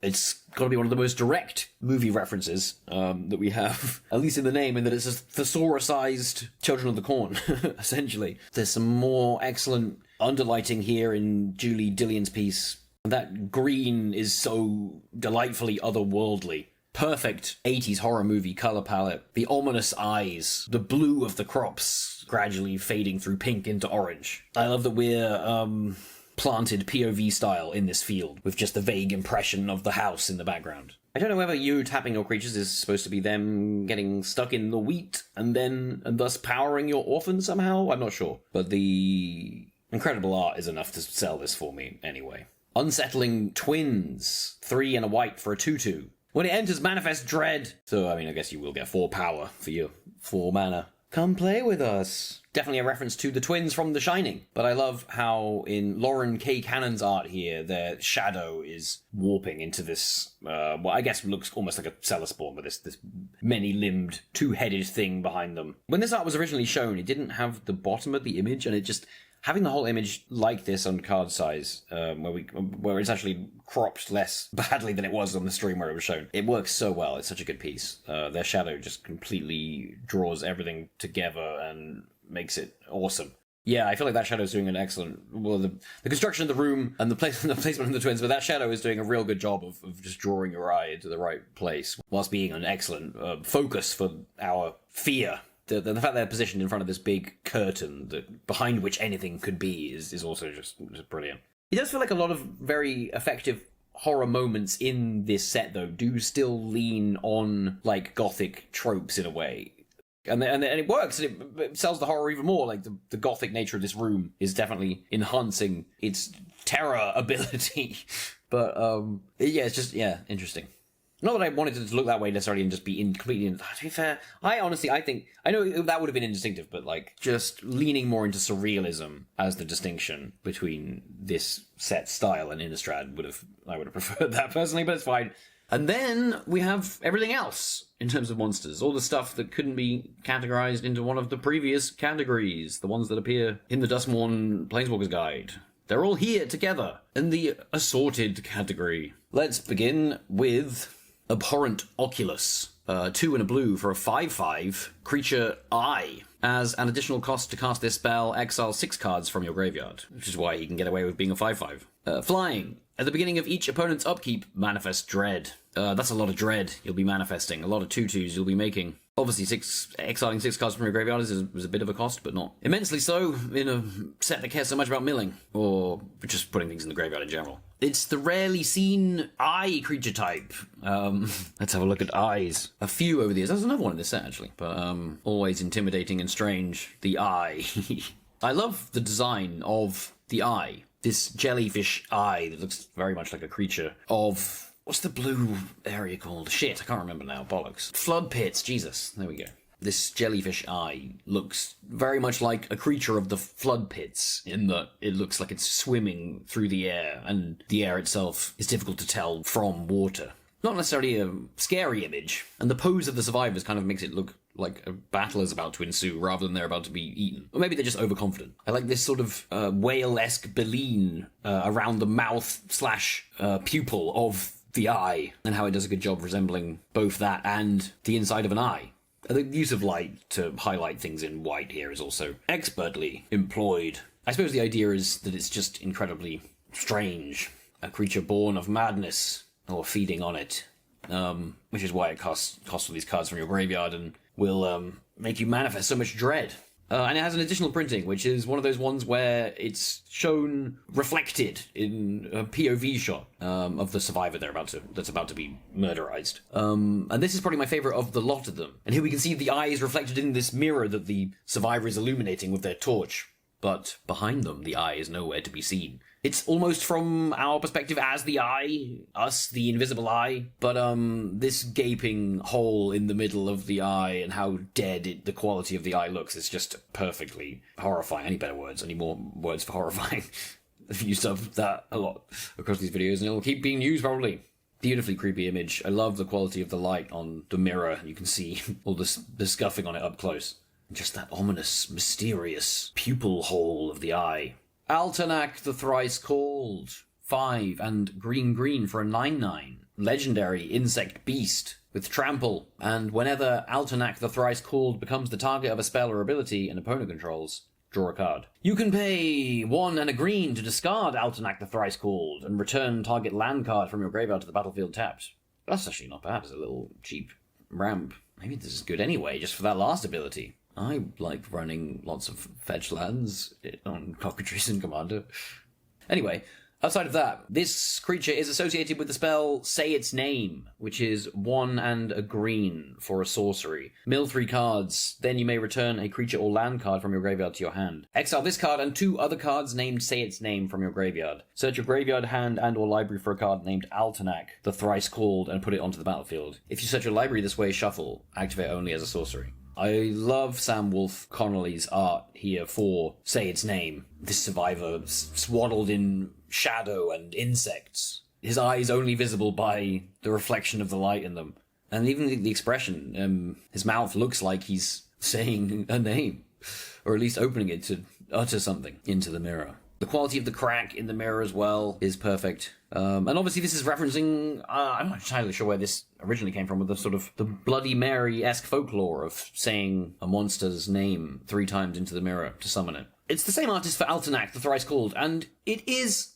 A: It's got to be one of the most direct movie references that we have, at least in the name, in that it's a thesaurus-sized Children of the Corn, essentially. There's some more excellent underlighting here in Julie Dillion's piece. That green is so delightfully otherworldly. Perfect 80s horror movie color palette. The ominous eyes. The blue of the crops gradually fading through pink into orange. I love that we're planted POV style in this field, with just the vague impression of the house in the background. I don't know whether you tapping your creatures is supposed to be them getting stuck in the wheat and thus powering your orphan somehow. I'm not sure. But the incredible art is enough to sell this for me anyway. Unsettling Twins. 3 and a white for a 2/2. When it enters, manifest dread. So, I guess you will get 4 power for your 4 mana. Come play with us. Definitely a reference to the twins from The Shining. But I love how in Lauren K. Cannon's art here, their shadow is warping into this, I guess looks almost like a Celespawn with this many-limbed, 2-headed thing behind them. When this art was originally shown, it didn't have the bottom of the image, and it just... Having the whole image like this on card size, where it's actually cropped less badly than it was on the stream where it was shown, it works so well. It's such a good piece. Their shadow just completely draws everything together and makes it awesome. Yeah, I feel like that shadow is doing an excellent... Well, the construction of the room and the placement of the twins, but that shadow is doing a real good job of just drawing your eye into the right place, whilst being an excellent focus for our fear. The fact they're positioned in front of this big curtain behind which anything could be is also just brilliant. It does feel like a lot of very effective horror moments in this set, though, do still lean on, like, gothic tropes in a way. And it works, and it sells the horror even more. Like, the gothic nature of this room is definitely enhancing its terror ability. But, it's just, interesting. Not that I wanted it to look that way necessarily and just be completely... To be fair, I think... I know that would have been indistinctive, but, like, just leaning more into surrealism as the distinction between this set style and Innistrad I would have preferred that personally, but it's fine. And then we have everything else in terms of monsters. All the stuff that couldn't be categorized into one of the previous categories. The ones that appear in the Duskmourn Planeswalker's Guide. They're all here together in the assorted category. Let's begin with... Abhorrent Oculus. 2 and a blue for a 5/5 creature Eye. As an additional cost to cast this spell, exile 6 cards from your graveyard, which is why he can get away with being a 5/5. Flying. At the beginning of each opponent's upkeep, manifest Dread. That's a lot of dread you'll be manifesting. A lot of 2/2s you'll be making. Obviously, exiling 6 cards from your graveyard was a bit of a cost, but not immensely so in a set that cares so much about milling, or just putting things in the graveyard in general. It's the rarely seen Eye creature type. Let's have a look at Eyes. A few over the years. There's another one in this set, actually. But always intimidating and strange. The Eye. I love the design of the Eye. This jellyfish eye that looks very much like a creature of... What's the blue area called? Shit, I can't remember now. Bollocks. Flood pits. Jesus. There we go. This jellyfish eye looks very much like a creature of the flood pits, in that it looks like it's swimming through the air, and the air itself is difficult to tell from water. Not necessarily a scary image, and the pose of the survivors kind of makes it look like a battle is about to ensue rather than they're about to be eaten. Or maybe they're just overconfident. I like this sort of whale-esque baleen around the mouth / pupil of the eye, and how it does a good job resembling both that and the inside of an eye. The use of light to highlight things in white here is also expertly employed. I suppose the idea is that it's just incredibly strange. A creature born of madness, or feeding on it. Which is why it costs all these cards from your graveyard and will make you manifest so much dread. And it has an additional printing, which is one of those ones where it's shown reflected in a POV shot of the survivor that's about to be murderized. And this is probably my favorite of the lot of them. And here we can see the eyes reflected in this mirror that the survivor is illuminating with their torch. But behind them, the eye is nowhere to be seen. It's almost from our perspective as the eye, us, the invisible eye, but this gaping hole in the middle of the eye and how dead the quality of the eye looks is just perfectly horrifying. Any better words? Any more words for horrifying? I've used up that a lot across these videos, and it'll keep being used probably. Beautifully creepy image. I love the quality of the light on the mirror. You can see all the scuffing on it up close. Just that ominous, mysterious pupil hole of the eye. Altanak the Thrice Called. 5 and green for a 9/9. Legendary insect beast with trample. And whenever Altanak the Thrice Called becomes the target of a spell or ability an opponent controls, draw a card. You can pay 1 and a green to discard Altanak the Thrice Called and return target land card from your graveyard to the battlefield tapped. That's actually not bad as a little cheap ramp. Maybe this is good anyway, just for that last ability. I like running lots of fetch lands on Cockatrice and Commander. Anyway, outside of that, this creature is associated with the spell Say Its Name, which is 1 and a green for a sorcery. Mill 3 cards, then you may return a creature or land card from your graveyard to your hand. Exile this card and 2 other cards named Say Its Name from your graveyard. Search your graveyard, hand, and or library for a card named Altanak, the thrice called, and put it onto the battlefield. If you search your library this way, shuffle. Activate only as a sorcery. I love Sam Wolf Connolly's art here for Say Its Name. This survivor swaddled in shadow and insects. His eyes only visible by the reflection of the light in them. And even the expression, his mouth looks like he's saying a name. Or at least opening it to utter something into the mirror. The quality of the crack in the mirror as well is perfect. And obviously this is referencing, I'm not entirely sure where this originally came from, with the sort of the Bloody Mary-esque folklore of saying a monster's name 3 times into the mirror to summon it. It's the same artist for Altanak, the thrice called, and it is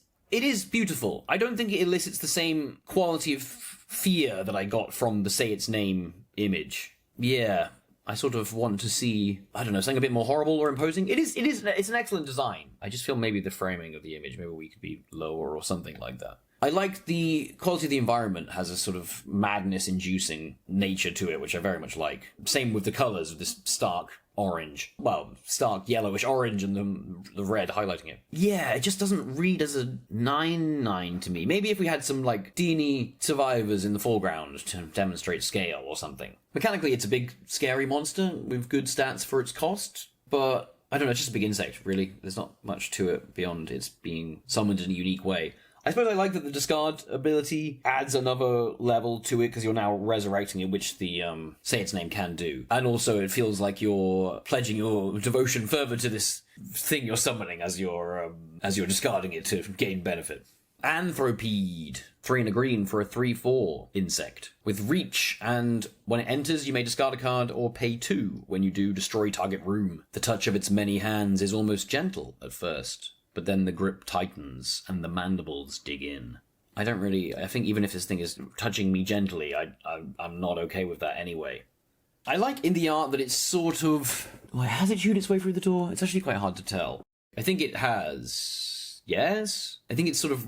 A: beautiful. I don't think it elicits the same quality of fear that I got from the Say Its Name image. Yeah. I sort of want to see, I don't know, something a bit more horrible or imposing. It's an excellent design. I just feel maybe the framing of the image, maybe we could be lower or something like that. I like the quality of the environment has a sort of madness-inducing nature to it, which I very much like. Same with the colours of this stark orange. Well, stark yellowish orange and the red highlighting it. Yeah, it just doesn't read as a 9/9 to me. Maybe if we had some, like, Dini survivors in the foreground to demonstrate scale or something. Mechanically, it's a big, scary monster with good stats for its cost, but I don't know, it's just a big insect, really. There's not much to it beyond its being summoned in a unique way. I suppose I like that the discard ability adds another level to it, because you're now resurrecting it, which the Say Its Name can do. And also it feels like you're pledging your devotion further to this thing you're summoning as you're discarding it to gain benefit. Anthropede. 3 and a green for a 3/4 insect. With reach, and when it enters, you may discard a card or pay 2. When you do, destroy target room. The touch of its many hands is almost gentle at first, but then the grip tightens and the mandibles dig in. I think even if this thing is touching me gently, I'm not okay with that anyway. I like in the art that it's sort of... has it chewed its way through the door? It's actually quite hard to tell. I think it has... Yes? I think it's sort of...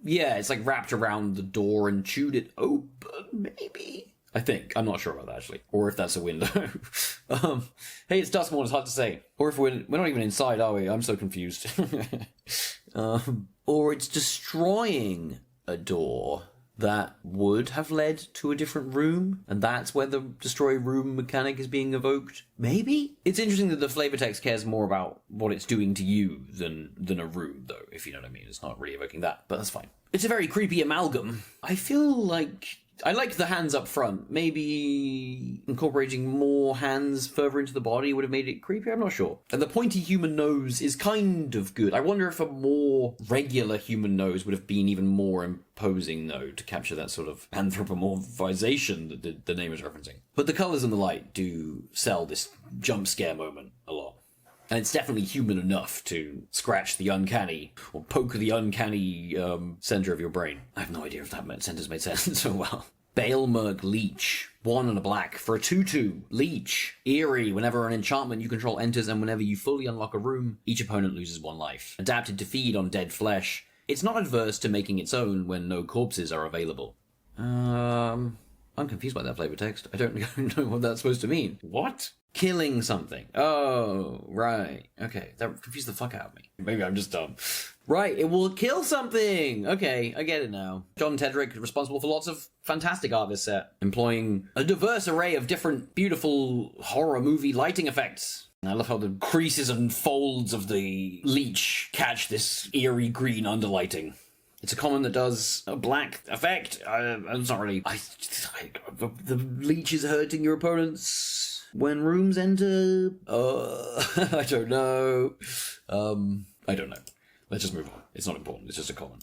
A: Yeah, it's like wrapped around the door and chewed it open, maybe? I think. I'm not sure about that, actually. Or if that's a window. Hey, it's Duskmourn, it's hard to say. Or if we're not even inside, are we? I'm so confused. Or it's destroying a door that would have led to a different room, and that's where the destroy room mechanic is being evoked. Maybe? It's interesting that the flavor text cares more about what it's doing to you than a room, though, if you know what I mean. It's not really evoking that, but that's fine. It's a very creepy amalgam. I feel like... I like the hands up front. Maybe incorporating more hands further into the body would have made it creepy, I'm not sure. And the pointy human nose is kind of good. I wonder if a more regular human nose would have been even more imposing, though, to capture that sort of anthropomorphization that the name is referencing. But the colours and the light do sell this jump scare moment a lot. And it's definitely human enough to scratch the uncanny, or poke the uncanny centre of your brain. I have no idea if that sentence made sense so well. Baelmerg Leech. 1 and a black for a 2/2. Leech. Eerie. Whenever an enchantment you control enters and whenever you fully unlock a room, each opponent loses 1 life. Adapted to feed on dead flesh. It's not adverse to making its own when no corpses are available. I'm confused by that flavor text. I don't know what that's supposed to mean. What? Killing something. Oh, right. Okay, that confused the fuck out of me. Maybe I'm just dumb. Right, it will kill something! Okay, I get it now. John Tedrick, responsible for lots of fantastic art this set, employing a diverse array of different beautiful horror movie lighting effects. And I love how the creases and folds of the leech catch this eerie green underlighting. It's a common that does a black effect. It's not really... the leech is hurting your opponents when rooms enter. I don't know. I don't know. Let's just move on. It's not important. It's just a common.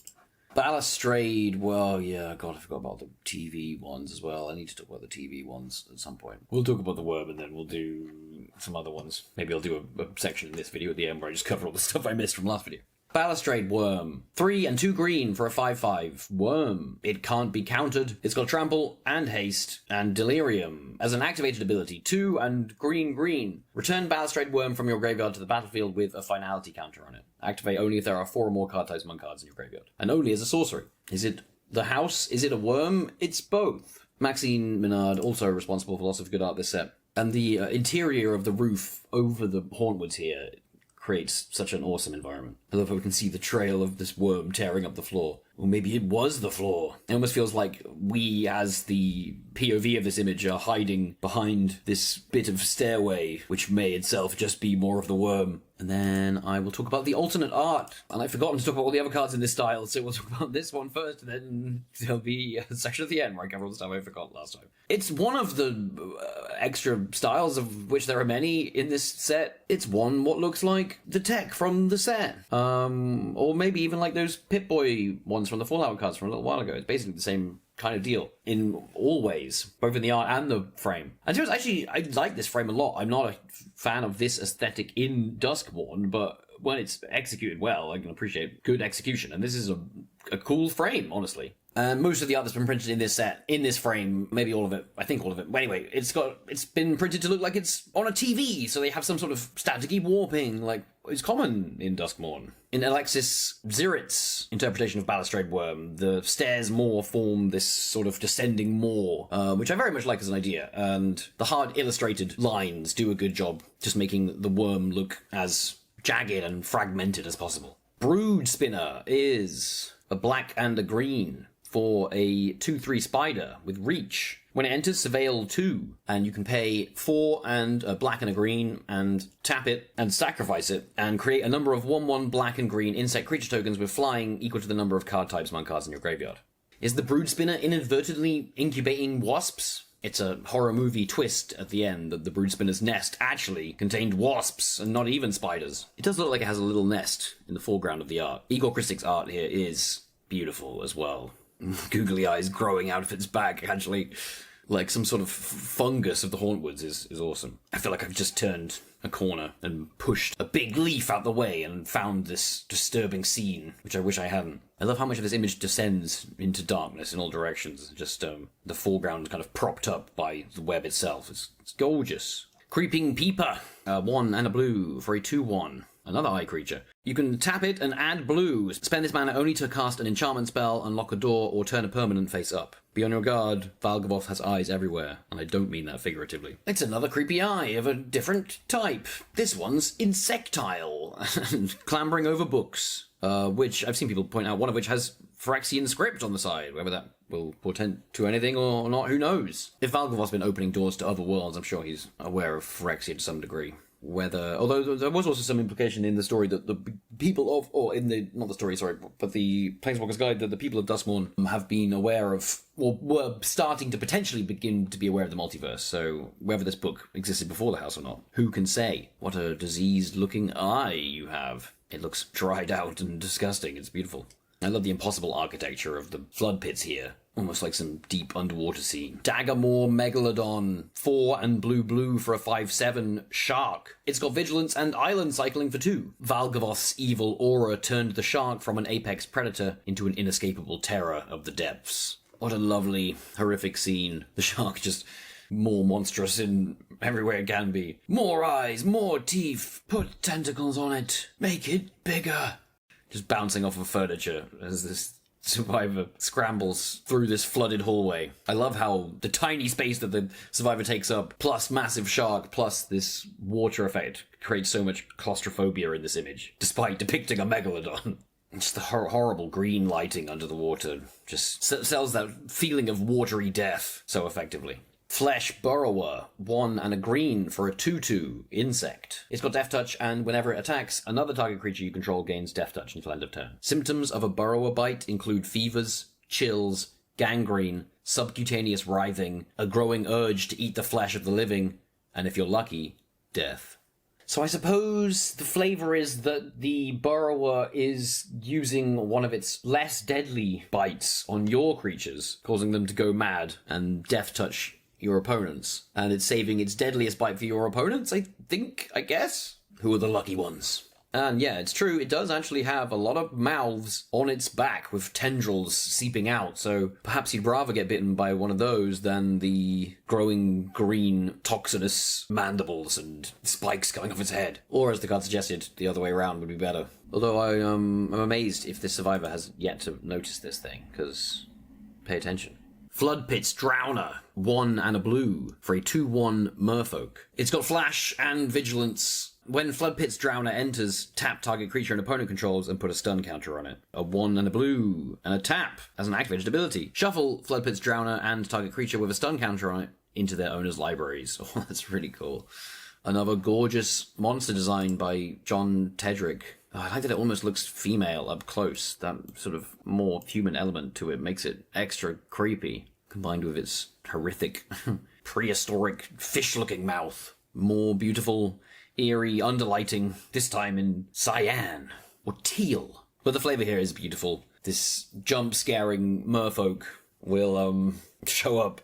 A: Balustrade. Well, yeah, God, I forgot about the TV ones as well. I need to talk about the TV ones at some point. We'll talk about the worm and then we'll do some other ones. Maybe I'll do a section in this video at the end where I just cover all the stuff I missed from last video. Balustrade Worm. 3 and 2 green for a 5/5. Worm. It can't be countered. It's got Trample and Haste and Delirium. As an activated ability, 2 and green. Return Balustrade Worm from your graveyard to the battlefield with a finality counter on it. Activate only if there are 4 or more card types among cards in your graveyard. And only as a sorcery. Is it the house? Is it a worm? It's both. Maxine Minard, also responsible for lots of good art this set. And the interior of the roof over the Hauntwoods here creates such an awesome environment. I love how we can see the trail of this worm tearing up the floor. Or maybe it was the floor. It almost feels like we, as the POV of this image, are hiding behind this bit of stairway, which may itself just be more of the worm. And then I will talk about the alternate art. And I've forgotten to talk about all the other cards in this style, so we'll talk about this one first, and then there'll be a section at the end where I cover all the stuff I forgot last time. It's one of the extra styles, of which there are many in this set. It's one what looks like the tech from the set. Or maybe even like those Pip-Boy ones from the Fallout cards from a little while ago. It's basically the same kind of deal in all ways, both in the art and the frame. And to be honest, actually, I like this frame a lot. I'm not a fan of this aesthetic in Duskmourn, but when it's executed well, I can appreciate good execution. And this is a cool frame, honestly. And most of the art that's been printed in this set, in this frame, maybe all of it, I think all of it. But anyway, it's been printed to look like it's on a TV, so they have some sort of staticky warping, like is common in Duskmourn. In Alexis Zirit's interpretation of Balustrade Worm, the stairs more form this sort of descending moor, which I very much like as an idea, and the hard illustrated lines do a good job just making the worm look as jagged and fragmented as possible. Brood Spinner is a black and a green for a 2/3 spider with reach. When it enters, surveil 2, and you can pay 4 and a black and a green, and tap it and sacrifice it, and create a number of 1/1 black and green insect creature tokens with flying equal to the number of card types among cards in your graveyard. Is the Brood Spinner inadvertently incubating wasps? It's a horror movie twist at the end that the Brood Spinner's nest actually contained wasps and not even spiders. It does look like it has a little nest in the foreground of the art. Igor Kristik's art here is beautiful as well. Googly eyes growing out of its back, actually. Like some sort of fungus of the Hauntwoods is awesome. I feel like I've just turned a corner and pushed a big leaf out the way and found this disturbing scene, which I wish I hadn't. I love how much of this image descends into darkness in all directions. Just the foreground kind of propped up by the web itself. It's gorgeous. Creeping Peeper. 1 and a blue for a 2/1. Another eye creature. You can tap it and add blue. Spend this mana only to cast an enchantment spell, unlock a door, or turn a permanent face up. Be on your guard, Valgavoth has eyes everywhere, and I don't mean that figuratively. It's another creepy eye of a different type. This one's insectile, and clambering over books, which I've seen people point out, one of which has Phyrexian script on the side, whether that will portend to anything or not, who knows? If Valgavoth's been opening doors to other worlds, I'm sure he's aware of Phyrexia to some degree. Although there was also some implication in the story that the people of, or in the, not the story, sorry, but the Planeswalker's Guide, that the people of Duskmourn have been aware of, or were starting to potentially begin to be aware of the multiverse. So whether this book existed before the house or not, who can say? What a diseased-looking eye you have. It looks dried out and disgusting. It's beautiful. I love the impossible architecture of the flood pits here. Almost like some deep underwater scene. Daggermore Megalodon. 4 and blue for a 5/7 shark. It's got vigilance and island cycling for 2. Valgavoth's evil aura turned the shark from an apex predator into an inescapable terror of the depths. What a lovely, horrific scene. The shark just more monstrous in every way it can be. More eyes, more teeth. Put tentacles on it. Make it bigger. Just bouncing off of furniture as this survivor scrambles through this flooded hallway. I love how the tiny space that the survivor takes up, plus massive shark, plus this water effect, creates so much claustrophobia in this image, despite depicting a megalodon. Just the horrible green lighting under the water just sells that feeling of watery death so effectively. Flesh Burrower, 1 and a green for a 2/2 insect. It's got Death Touch, and whenever it attacks, another target creature you control gains Death Touch until end of turn. Symptoms of a burrower bite include fevers, chills, gangrene, subcutaneous writhing, a growing urge to eat the flesh of the living, and if you're lucky, death. So I suppose the flavor is that the burrower is using one of its less deadly bites on your creatures, causing them to go mad and Death Touch your opponents, and it's saving its deadliest bite for your opponents, I guess? Who are the lucky ones? And yeah, it's true, it does actually have a lot of mouths on its back with tendrils seeping out, so perhaps you'd rather get bitten by one of those than the growing green toxinous mandibles and spikes coming off its head. Or as the card suggested, the other way around would be better. Although I'm amazed if this survivor has yet to notice this thing, because pay attention. Floodpit's Drowner, 1 and a blue, for a 2/1 merfolk. It's got flash and vigilance. When Floodpit's Drowner enters, tap target creature and opponent controls and put a stun counter on it. A 1 and a blue, and a tap as an activated ability. Shuffle Floodpit's Drowner and target creature with a stun counter on it into their owner's libraries. Oh, that's really cool. Another gorgeous monster design by John Tedrick. Oh, I like that it almost looks female up close. That sort of more human element to it makes it extra creepy, combined with its horrific, prehistoric, fish-looking mouth. More beautiful, eerie underlighting, this time in cyan or teal. But the flavor here is beautiful. This jump-scaring merfolk will show up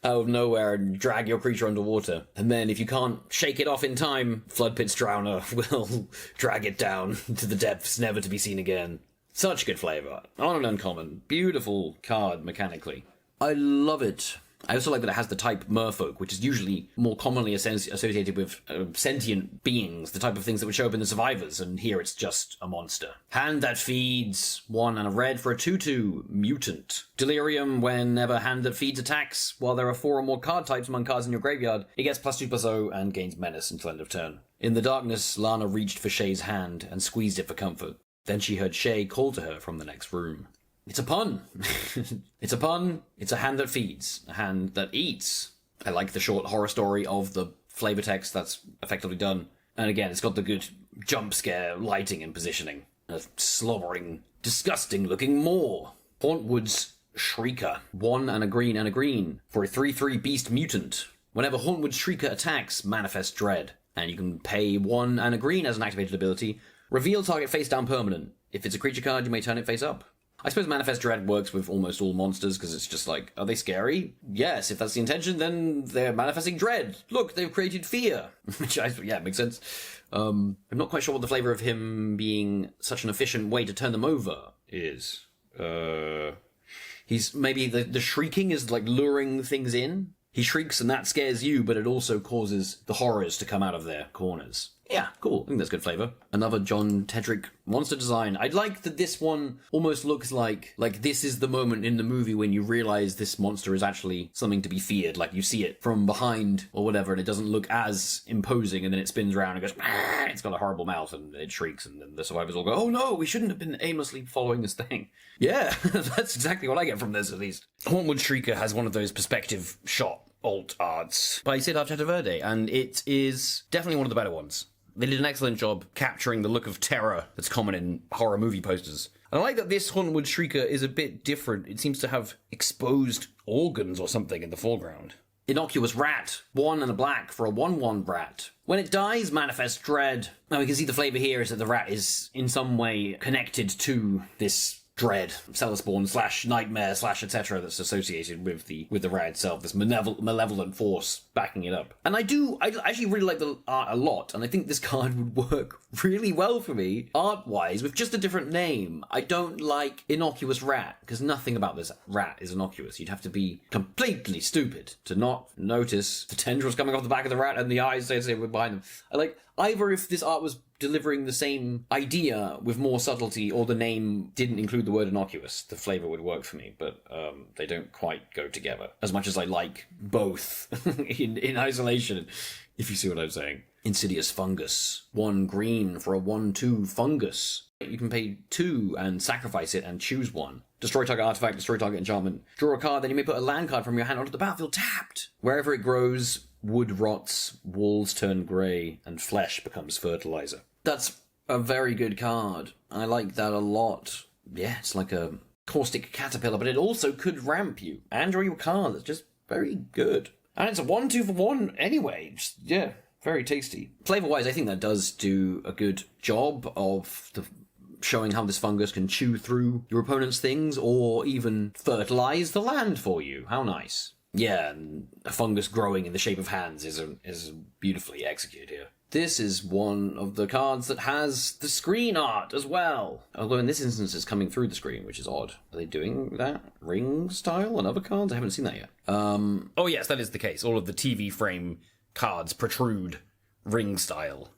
A: out of nowhere and drag your creature underwater. And then if you can't shake it off in time, Floodpit's Drowner will drag it down to the depths, never to be seen again. Such good flavor. On an uncommon. Beautiful card mechanically. I love it. I also like that it has the type merfolk, which is usually more commonly associated with sentient beings, the type of things that would show up in the survivors, and here it's just a monster. Hand that feeds, 1 and a red for a 2/2 mutant. Delirium, whenever hand that feeds attacks, while there are 4 or more card types among cards in your graveyard, it gets +2/+0 and gains menace until end of turn. In the darkness, Lana reached for Shay's hand and squeezed it for comfort. Then she heard Shay call to her from the next room. It's a pun. It's a pun. It's a hand that feeds. A hand that eats. I like the short horror story of the flavor text that's effectively done. And again, it's got the good jump scare lighting and positioning. A slobbering, disgusting looking maw. Hauntwood's Shrieker. 1 and a green for a 3/3 beast mutant. Whenever Hauntwood's Shrieker attacks, manifest dread. And you can pay 1 and a green as an activated ability. Reveal target face down permanent. If it's a creature card, you may turn it face up. I suppose Manifest Dread works with almost all monsters, because it's just like, are they scary? Yes, if that's the intention, then they're manifesting dread. Look, they've created fear. Which, makes sense. I'm not quite sure what the flavour of him being such an efficient way to turn them over is. He's, maybe the shrieking is like luring things in. He shrieks and that scares you, but it also causes the horrors to come out of their corners. Yeah, cool. I think that's good flavour. Another John Tedrick monster design. I like that this one almost looks like this is the moment in the movie when you realise this monster is actually something to be feared. Like you see it from behind or whatever, and it doesn't look as imposing, and then it spins around and goes, ah! It's got a horrible mouth, and it shrieks, and then the survivors all go, oh no, we shouldn't have been aimlessly following this thing. Yeah, that's exactly what I get from this, at least. Hauntwood Shrieker has one of those perspective shot alt arts by Siddharth Chaturvedi, and it is definitely one of the better ones. They did an excellent job capturing the look of terror that's common in horror movie posters. And I like that this Hauntwood Shrieker is a bit different. It seems to have exposed organs or something in the foreground. Innocuous Rat, 1 and a black for a 1/1 rat. When it dies, manifest dread. Now we can see the flavour here is that the rat is in some way connected to this dread, Celispawn / nightmare / etc. that's associated with the rat itself, this malevolent force backing it up. And I actually really like the art a lot, and I think this card would work really well for me, art-wise, with just a different name. I don't like Innocuous Rat, because nothing about this rat is innocuous. You'd have to be completely stupid to not notice the tendrils coming off the back of the rat and the eyes they were behind them. I like, either if this art was delivering the same idea with more subtlety, or the name didn't include the word innocuous, the flavour would work for me, but they don't quite go together. As much as I like both in isolation, if you see what I'm saying. Insidious Fungus. 1 green for a 1/2 fungus. You can pay 2 and sacrifice it and choose 1. Destroy target artifact, destroy target enchantment. Draw a card, then you may put a land card from your hand onto the battlefield tapped. Wherever it grows, wood rots, walls turn grey, and flesh becomes fertilizer. That's a very good card. I like that a lot. Yeah, it's like a caustic caterpillar, but it also could ramp you and draw your card. That's just very good. And it's a 1/2 for 1 anyway. Just, yeah, very tasty. Flavour-wise, I think that does do a good job of showing how this fungus can chew through your opponent's things, or even fertilise the land for you. How nice. Yeah, and a fungus growing in the shape of hands is beautifully executed here. This is one of the cards that has the screen art as well. Although in this instance it's coming through the screen, which is odd. Are they doing that ring style on other cards? I haven't seen that yet. Oh yes, that is the case. All of the TV frame cards protrude ring style.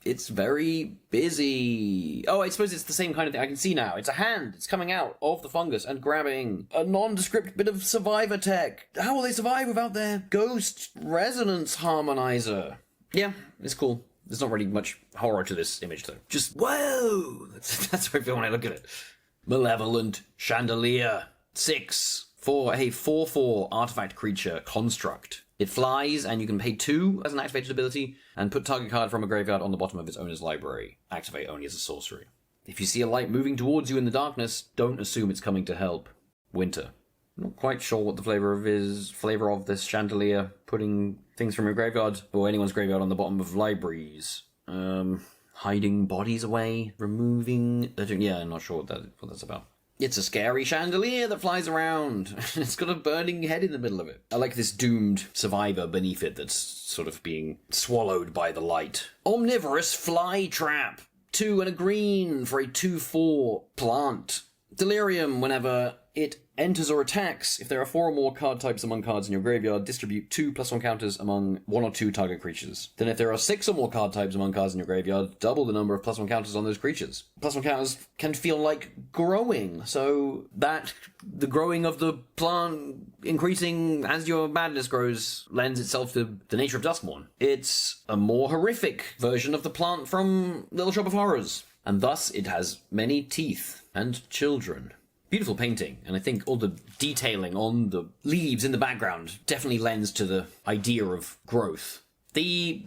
A: It's very busy. Oh, I suppose it's the same kind of thing. I can see now. It's a hand. It's coming out of the fungus and grabbing a nondescript bit of survivor tech. How will they survive without their ghost resonance harmonizer? Yeah, it's cool. There's not really much horror to this image, though. Just, whoa! That's how I feel when I look at it. Malevolent Chandelier. 6 for a 4/4 artifact creature construct. It flies, and you can pay 2 as an activated ability, and put target card from a graveyard on the bottom of its owner's library. Activate only as a sorcery. If you see a light moving towards you in the darkness, don't assume it's coming to help. Winter. I'm not quite sure what the flavor of this chandelier, putting things from your graveyard, or anyone's graveyard, on the bottom of libraries. Hiding bodies away, removing... yeah, I'm not sure what that's about. It's a scary chandelier that flies around. It's got a burning head in the middle of it. I like this doomed survivor beneath it that's sort of being swallowed by the light. Omnivorous Fly Trap. 2 and a green for a 2/4 plant. Delirium. Whenever it enters or attacks, if there are 4 or more card types among cards in your graveyard, distribute 2 +1 counters among 1 or 2 target creatures. Then if there are 6 or more card types among cards in your graveyard, double the number of +1 counters on those creatures. +1 counters can feel like growing, so that the growing of the plant increasing as your madness grows lends itself to the nature of Duskmourn. It's a more horrific version of the plant from Little Shop of Horrors, and thus it has many teeth and children. Beautiful painting, and I think all the detailing on the leaves in the background definitely lends to the idea of growth. The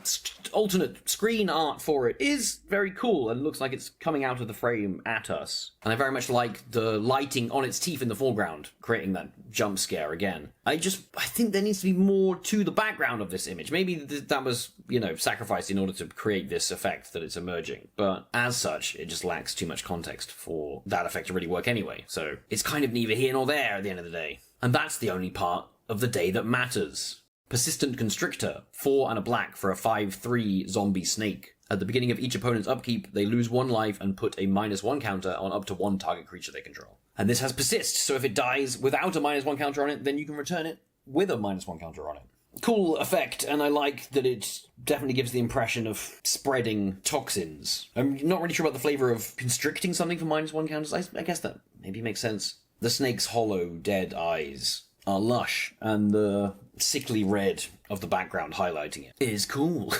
A: alternate screen art for it is very cool and looks like it's coming out of the frame at us. And I very much like the lighting on its teeth in the foreground, creating that jump scare again. I think there needs to be more to the background of this image. Maybe that was, sacrificed in order to create this effect that it's emerging. But as such, it just lacks too much context for that effect to really work anyway. So it's kind of neither here nor there at the end of the day. And that's the only part of the day that matters. Persistent Constrictor, 4 and a black for a 5/3 zombie snake. At the beginning of each opponent's upkeep, they lose 1 life and put a -1 counter on up to 1 target creature they control. And this has Persist, so if it dies without a -1 counter on it, then you can return it with a -1 counter on it. Cool effect, and I like that it definitely gives the impression of spreading toxins. I'm not really sure about the flavour of constricting something for -1 counters. I guess that maybe makes sense. The snake's hollow, dead eyes are lush, and the sickly red of the background highlighting it is cool.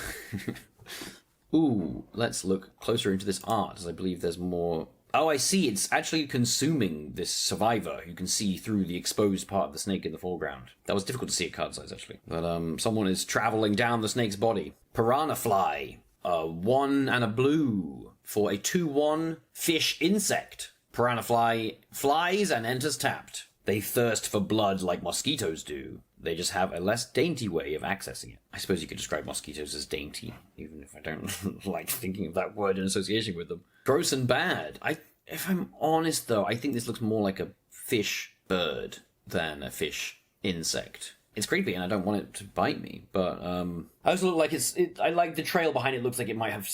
A: Ooh, let's look closer into this art, as I believe there's more... Oh, I see, it's actually consuming this survivor. You can see through the exposed part of the snake in the foreground. That was difficult to see at card size, actually. But someone is travelling down the snake's body. Piranha Fly, 1 and a blue for a 2/1 fish insect. Piranha Fly flies and enters tapped. They thirst for blood like mosquitoes do. They just have a less dainty way of accessing it. I suppose you could describe mosquitoes as dainty, even if I don't like thinking of that word in association with them. Gross and bad. If I'm honest, though, I think this looks more like a fish bird than a fish insect. It's creepy, and I don't want it to bite me, but I also look like I like the trail behind it. Looks like it might have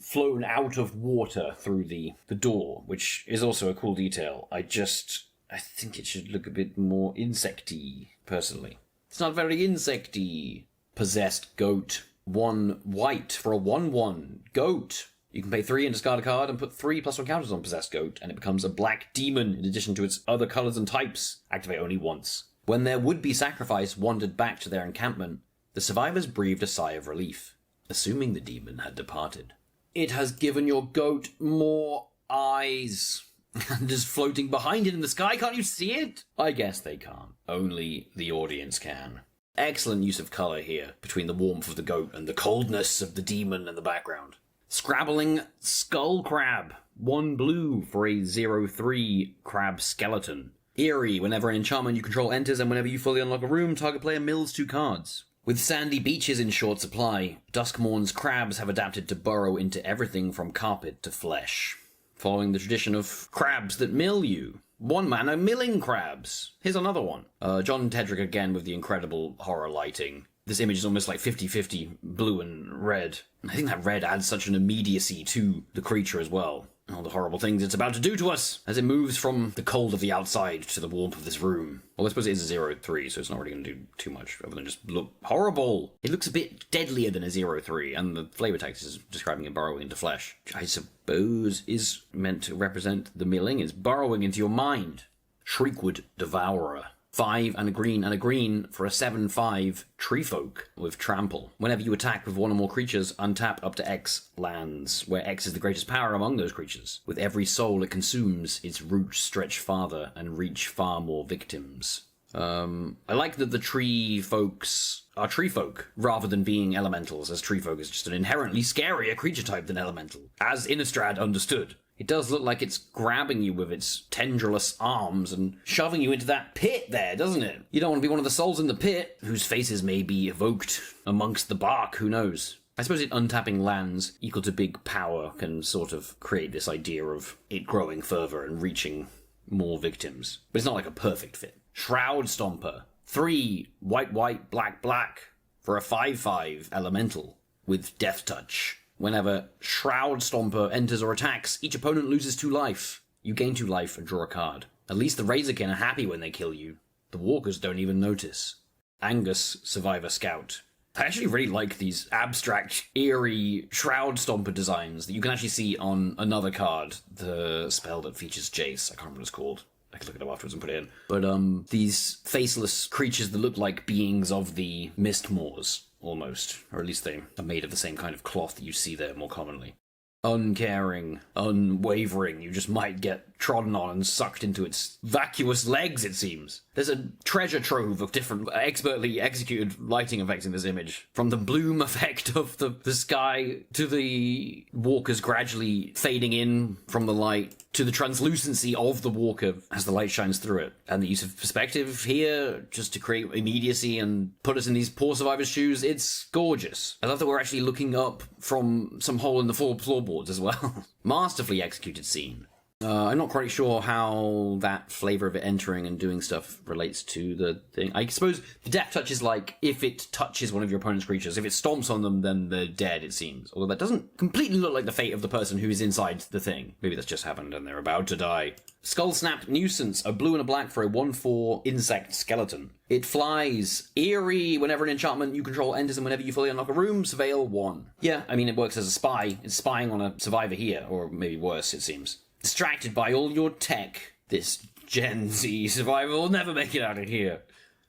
A: flown out of water through the door, which is also a cool detail. I think it should look a bit more insecty, personally. It's not very insecty. Possessed Goat. 1 white for a 1/1 goat. You can pay 3 and discard a card and put 3 +1 counters on Possessed Goat, and it becomes a black demon in addition to its other colours and types. Activate only once. When their would-be sacrifice wandered back to their encampment, the survivors breathed a sigh of relief, assuming the demon had departed. It has given your goat more eyes. And just floating behind it in the sky, can't you see it? I guess they can't. Only the audience can. Excellent use of colour here, between the warmth of the goat and the coldness of the demon in the background. Scrabbling Skull Crab. 1 blue for a 0/3 crab skeleton. Eerie, whenever an enchantment you control enters and whenever you fully unlock a room, target player mills 2 cards. With sandy beaches in short supply, Duskmourn's crabs have adapted to burrow into everything from carpet to flesh. Following the tradition of crabs that mill you. 1 mana milling crabs. Here's another one. John Tedrick again with the incredible horror lighting. this image is almost like 50-50 blue and red. I think that red adds such an immediacy to the creature as well. All the horrible things it's about to do to us as it moves from the cold of the outside to the warmth of this room. Well, I suppose it is a 0-3, so it's not really going to do too much other than just look horrible. It looks a bit deadlier than a 0-3, and the flavor text is describing it burrowing into flesh, which I suppose is meant to represent the milling. It's burrowing into your mind. Shriekwood Devourer. 5 and a green for a 7/5 tree folk with trample. Whenever you attack with one or more creatures, untap up to X lands, where X is the greatest power among those creatures. With every soul it consumes, its roots stretch farther and reach far more victims. I like that the tree folks are tree folk, rather than being elementals, as tree folk is just an inherently scarier creature type than elemental, as Innistrad understood. It does look like it's grabbing you with its tendrillous arms and shoving you into that pit there, doesn't it? You don't want to be one of the souls in the pit, whose faces may be evoked amongst the bark, who knows? I suppose it untapping lands equal to big power can sort of create this idea of it growing further and reaching more victims. But it's not like a perfect fit. Shroud Stomper. 3 white, black for a 5/5 elemental with Death Touch. Whenever Shroud Stomper enters or attacks, each opponent loses 2 life. You gain 2 life and draw a card. At least the Razorkin are happy when they kill you. The walkers don't even notice. Angus, Survivor Scout. I actually really like these abstract, eerie Shroud Stomper designs that you can actually see on another card, the spell that features Jace. I can't remember what it's called. I can look it up afterwards and put it in. But these faceless creatures that look like beings of the Mistmoors, almost. Or at least they are made of the same kind of cloth that you see there more commonly. Uncaring, unwavering, you just might get trodden on and sucked into its vacuous legs, it seems. There's a treasure trove of different expertly executed lighting effects in this image. From the bloom effect of the sky, to the walkers gradually fading in from the light, to the translucency of the walker as the light shines through it. And the use of perspective here, just to create immediacy and put us in these poor survivors' shoes, it's gorgeous. I love that we're actually looking up from some hole in the floorboards as well. Masterfully executed scene. I'm not quite sure how that flavor of it entering and doing stuff relates to the thing. I suppose the death touch is like if it touches one of your opponent's creatures. If it stomps on them, then they're dead, it seems. Although that doesn't completely look like the fate of the person who is inside the thing. Maybe that's just happened and they're about to die. Skull Snap Nuisance, a blue and a black for a 1/4 insect skeleton. It flies. Eerie. Whenever an enchantment you control enters and whenever you fully unlock a room, surveil 1. Yeah, I mean, it works as a spy. It's spying on a survivor here, or maybe worse, it seems. Distracted by all your tech, this Gen Z survivor will never make it out of here.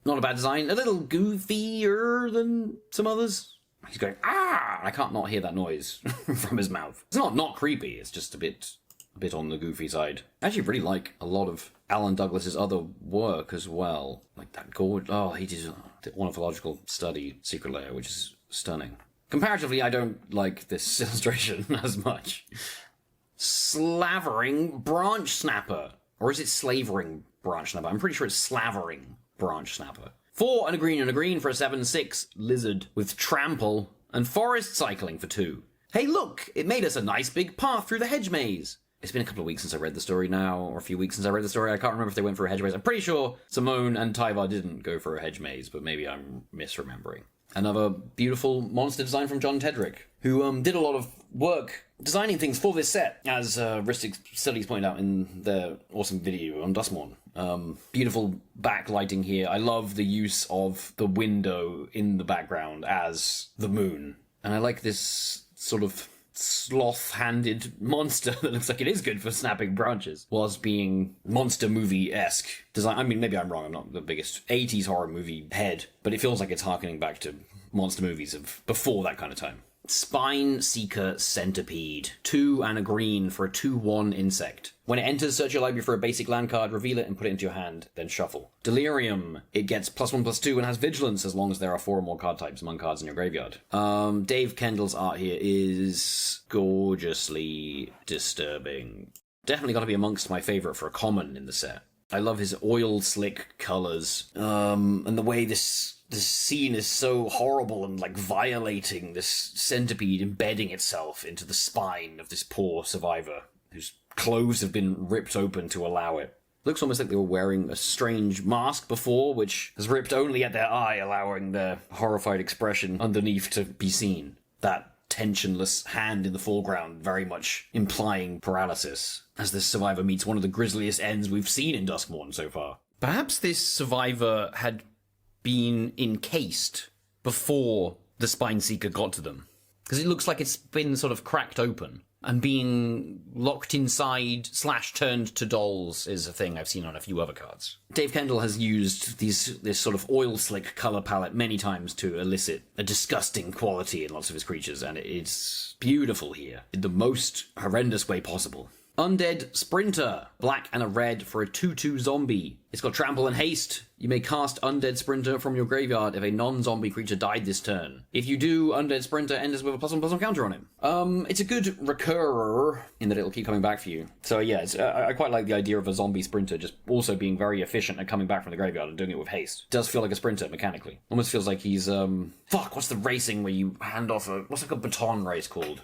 A: Not a bad design. A little goofier than some others. He's going, ah! I can't not hear that noise from his mouth. It's not creepy, it's just a bit on the goofy side. I actually really like a lot of Alan Douglas's other work as well. Like that gorgeous... Oh, he did the ornithological study, Secret Lair, which is stunning. Comparatively, I don't like this illustration as much. Slavering Branch Snapper. Or is it Slavering Branch Snapper? I'm pretty sure it's Slavering Branch Snapper. 4 and a green for a 7/6 lizard with trample and forest cycling for 2. Hey look, it made us a nice big path through the hedge maze. It's been a couple of weeks since I read the story now, or a few weeks since I read the story. I can't remember if they went for a hedge maze. I'm pretty sure Simone and Tyvar didn't go for a hedge maze, but maybe I'm misremembering. Another beautiful monster design from John Tedrick, who did a lot of work designing things for this set, as Ristic Studies pointed out in their awesome video on Duskmourn. Beautiful backlighting here. I love the use of the window in the background as the moon. And I like this sort of sloth-handed monster that looks like it is good for snapping branches, whilst being monster movie-esque design. I mean, maybe I'm wrong, I'm not the biggest 80s horror movie head, but it feels like it's harkening back to monster movies of before that kind of time. Spine Seeker Centipede. 2 and a green for a 2/1 insect. When it enters, search your library for a basic land card, reveal it and put it into your hand, then shuffle. Delirium. It gets +1/+2 and has vigilance as long as there are 4 or more card types among cards in your graveyard. Dave Kendall's art here is gorgeously disturbing. Definitely got to be amongst my favourite for a common in the set. I love his oil slick colours, and the way this scene is so horrible and like violating this centipede embedding itself into the spine of this poor survivor whose clothes have been ripped open to allow it. Looks almost like they were wearing a strange mask before, which has ripped only at their eye, allowing their horrified expression underneath to be seen. That tensionless hand in the foreground very much implying paralysis, as this survivor meets one of the grisliest ends we've seen in Duskmourn so far. Perhaps this survivor had been encased before the Spine Seeker got to them, because it looks like it's been sort of cracked open, and being locked inside / turned to dolls is a thing I've seen on a few other cards. Dave Kendall has used this sort of oil slick color palette many times to elicit a disgusting quality in lots of his creatures, and it's beautiful here in the most horrendous way possible. Undead Sprinter, black and a red for a 2/2 zombie. It's got trample and haste. You may cast Undead Sprinter from your graveyard if a non-zombie creature died this turn. If you do, Undead Sprinter enters with a +1/+1 counter on him. It's a good recurrer in that it'll keep coming back for you. So yeah, I quite like the idea of a zombie Sprinter just also being very efficient at coming back from the graveyard and doing it with haste. It does feel like a Sprinter mechanically. Almost feels like he's, what's the racing where you hand off what's like a baton race called?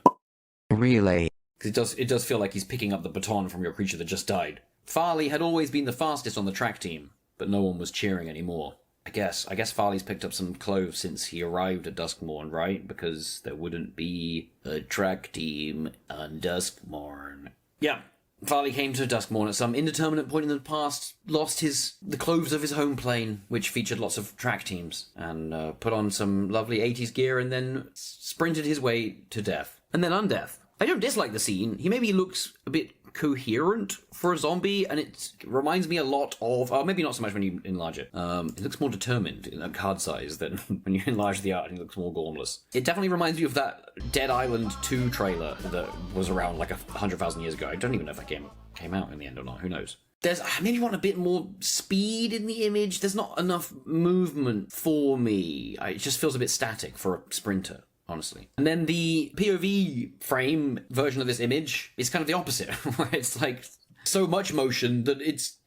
C: Relay.
A: Because it does feel like he's picking up the baton from your creature that just died. Farley had always been the fastest on the track team, but no one was cheering anymore. I guess Farley's picked up some clothes since he arrived at Duskmourn, right? Because there wouldn't be a track team on Duskmourn. Yeah, Farley came to Duskmourn at some indeterminate point in the past, lost the clothes of his home plane, which featured lots of track teams, and put on some lovely 80s gear, and then sprinted his way to death. And then undeath. I don't dislike the scene. He maybe looks a bit coherent for a zombie, and it reminds me a lot of... maybe not so much when you enlarge it. It looks more determined in a card size than when you enlarge the art, and it looks more gormless. It definitely reminds me of that Dead Island 2 trailer that was around like 100,000 years ago. I don't even know if that came out in the end or not. Who knows? There's maybe want a bit more speed in the image. There's not enough movement for me. It just feels a bit static for a sprinter, honestly. And then the POV frame version of this image is kind of the opposite, where it's like so much motion that it's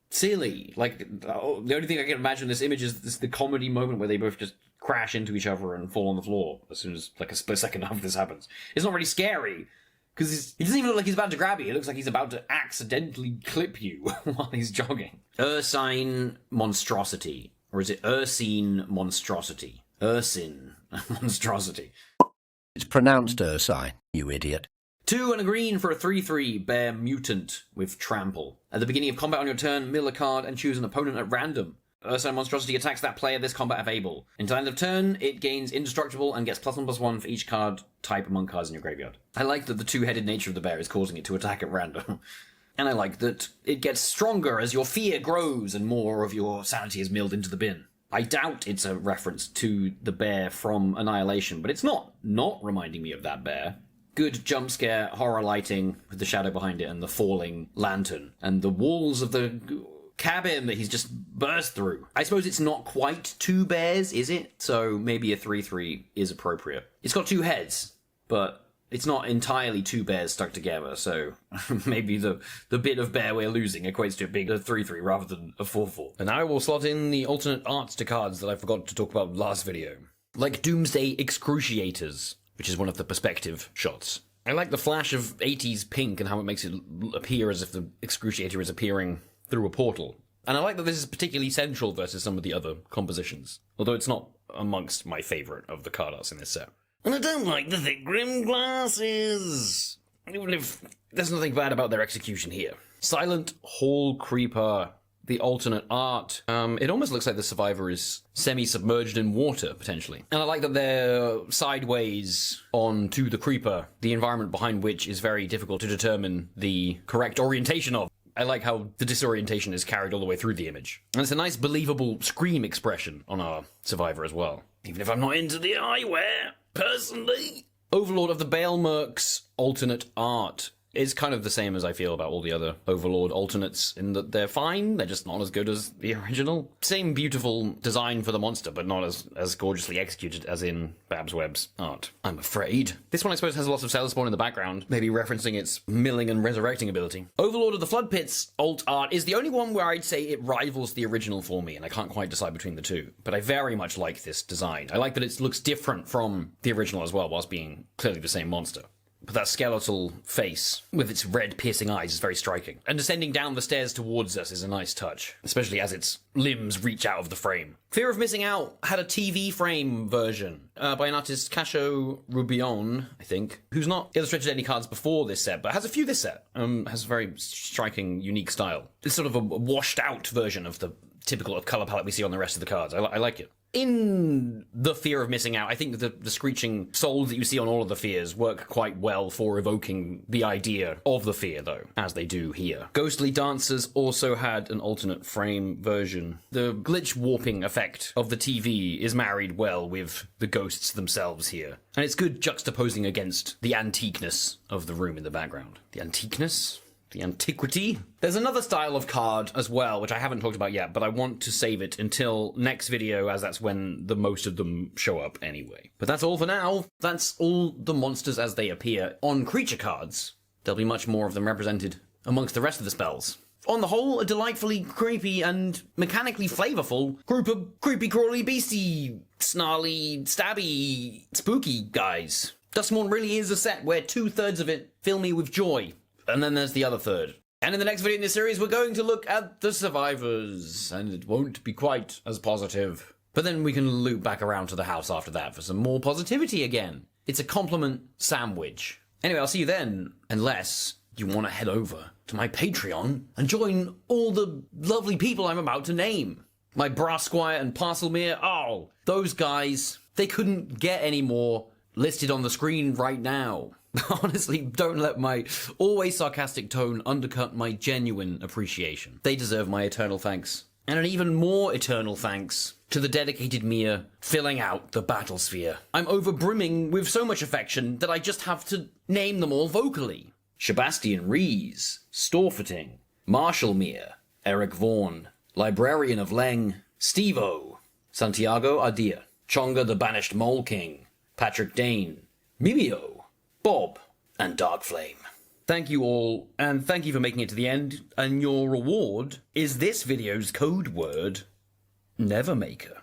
A: silly. Like, the only thing I can imagine in this image is the comedy moment where they both just crash into each other and fall on the floor as soon as, like, a split second after this happens. It's not really scary, because he doesn't even look like he's about to grab you. It looks like he's about to accidentally clip you while he's jogging. Ursine Monstrosity. Or is it Ursine Monstrosity? Ursine Monstrosity.
C: It's pronounced Ursine, you idiot.
A: 2 and a green for a 3/3 bear mutant with trample. At the beginning of combat on your turn, mill a card and choose an opponent at random. Ursine Monstrosity attacks that player this combat if able. Until end of turn, it gains indestructible and gets +1/+1 for each card type among cards in your graveyard. I like that the two-headed nature of the bear is causing it to attack at random. And I like that it gets stronger as your fear grows and more of your sanity is milled into the bin. I doubt it's a reference to the bear from Annihilation, but it's not reminding me of that bear. Good jump scare, horror lighting with the shadow behind it and the falling lantern and the walls of the cabin that he's just burst through. I suppose it's not quite 2 bears, is it? So maybe a 3/3 is appropriate. It's got 2 heads, but it's not entirely 2 bears stuck together, so maybe the bit of bear we're losing equates to a bigger 3/3 rather than a 4/4. And I will slot in the alternate arts to cards that I forgot to talk about last video. Like Doomsday Excruciators, which is one of the perspective shots. I like the flash of 80s pink and how it makes it appear as if the Excruciator is appearing through a portal. And I like that this is particularly central versus some of the other compositions, although it's not amongst my favourite of the card arts in this set. And I don't like the thick grim glasses, even if there's nothing bad about their execution here. Silent Hall Creeper, the alternate art. It almost looks like the survivor is semi-submerged in water, potentially. And I like that they're sideways onto the creeper, the environment behind which is very difficult to determine the correct orientation of. I like how the disorientation is carried all the way through the image. And it's a nice, believable scream expression on our survivor as well. Even if I'm not into the eyewear, personally. Overlord of the Balemercs alternate art is kind of the same as I feel about all the other Overlord alternates, in that they're fine, they're just not as good as the original. Same beautiful design for the monster, but not as gorgeously executed as in Babs Webb's art, I'm afraid. This one, I suppose, has lots of Cellspawn in the background, maybe referencing its milling and resurrecting ability. Overlord of the Flood Pits alt art is the only one where I'd say it rivals the original for me, and I can't quite decide between the two, but I very much like this design. I like that it looks different from the original as well, whilst being clearly the same monster. But that skeletal face with its red piercing eyes is very striking. And descending down the stairs towards us is a nice touch, especially as its limbs reach out of the frame. Fear of Missing Out had a TV frame version by an artist, Cacho Rubion, I think, who's not illustrated any cards before this set, but has a few this set. Has a very striking, unique style. It's sort of a washed out version of the typical color palette we see on the rest of the cards. I like it. In the Fear of Missing Out, I think the screeching souls that you see on all of the fears work quite well for evoking the idea of the fear, though, as they do here. Ghostly Dancers also had an alternate frame version. The glitch warping effect of the TV is married well with the ghosts themselves here. And it's good juxtaposing against the antiqueness of the room in the background. The antiqueness? The antiquity. There's another style of card as well, which I haven't talked about yet, but I want to save it until next video, as that's when the most of them show up anyway. But that's all for now. That's all the monsters as they appear on creature cards. There'll be much more of them represented amongst the rest of the spells. On the whole, a delightfully creepy and mechanically flavorful group of creepy, crawly, beastie, snarly, stabby, spooky guys. Duskmourn really is a set where 2/3 of it fill me with joy. And then there's the other third. And in the next video in this series, we're going to look at the survivors, and it won't be quite as positive. But then we can loop back around to the house after that for some more positivity again. It's a compliment sandwich. Anyway, I'll see you then, unless you want to head over to my Patreon and join all the lovely people I'm about to name. My Brass Squire and Parcelmere, oh, those guys, they couldn't get any more listed on the screen right now. Honestly, don't let my always sarcastic tone undercut my genuine appreciation. They deserve my eternal thanks. And an even more eternal thanks to the dedicated Mia filling out the battle sphere. I'm overbrimming with so much affection that I just have to name them all vocally. Sebastian Rees, Storfooting, Marshall Mia, Eric Vaughan, Librarian of Leng, Steve-O, Santiago Adia, Chonga the Banished Mole King, Patrick Dane, Mimio, Bob, and Darkflame. Thank you all, and thank you for making it to the end, and your reward is this video's code word, Nevermaker.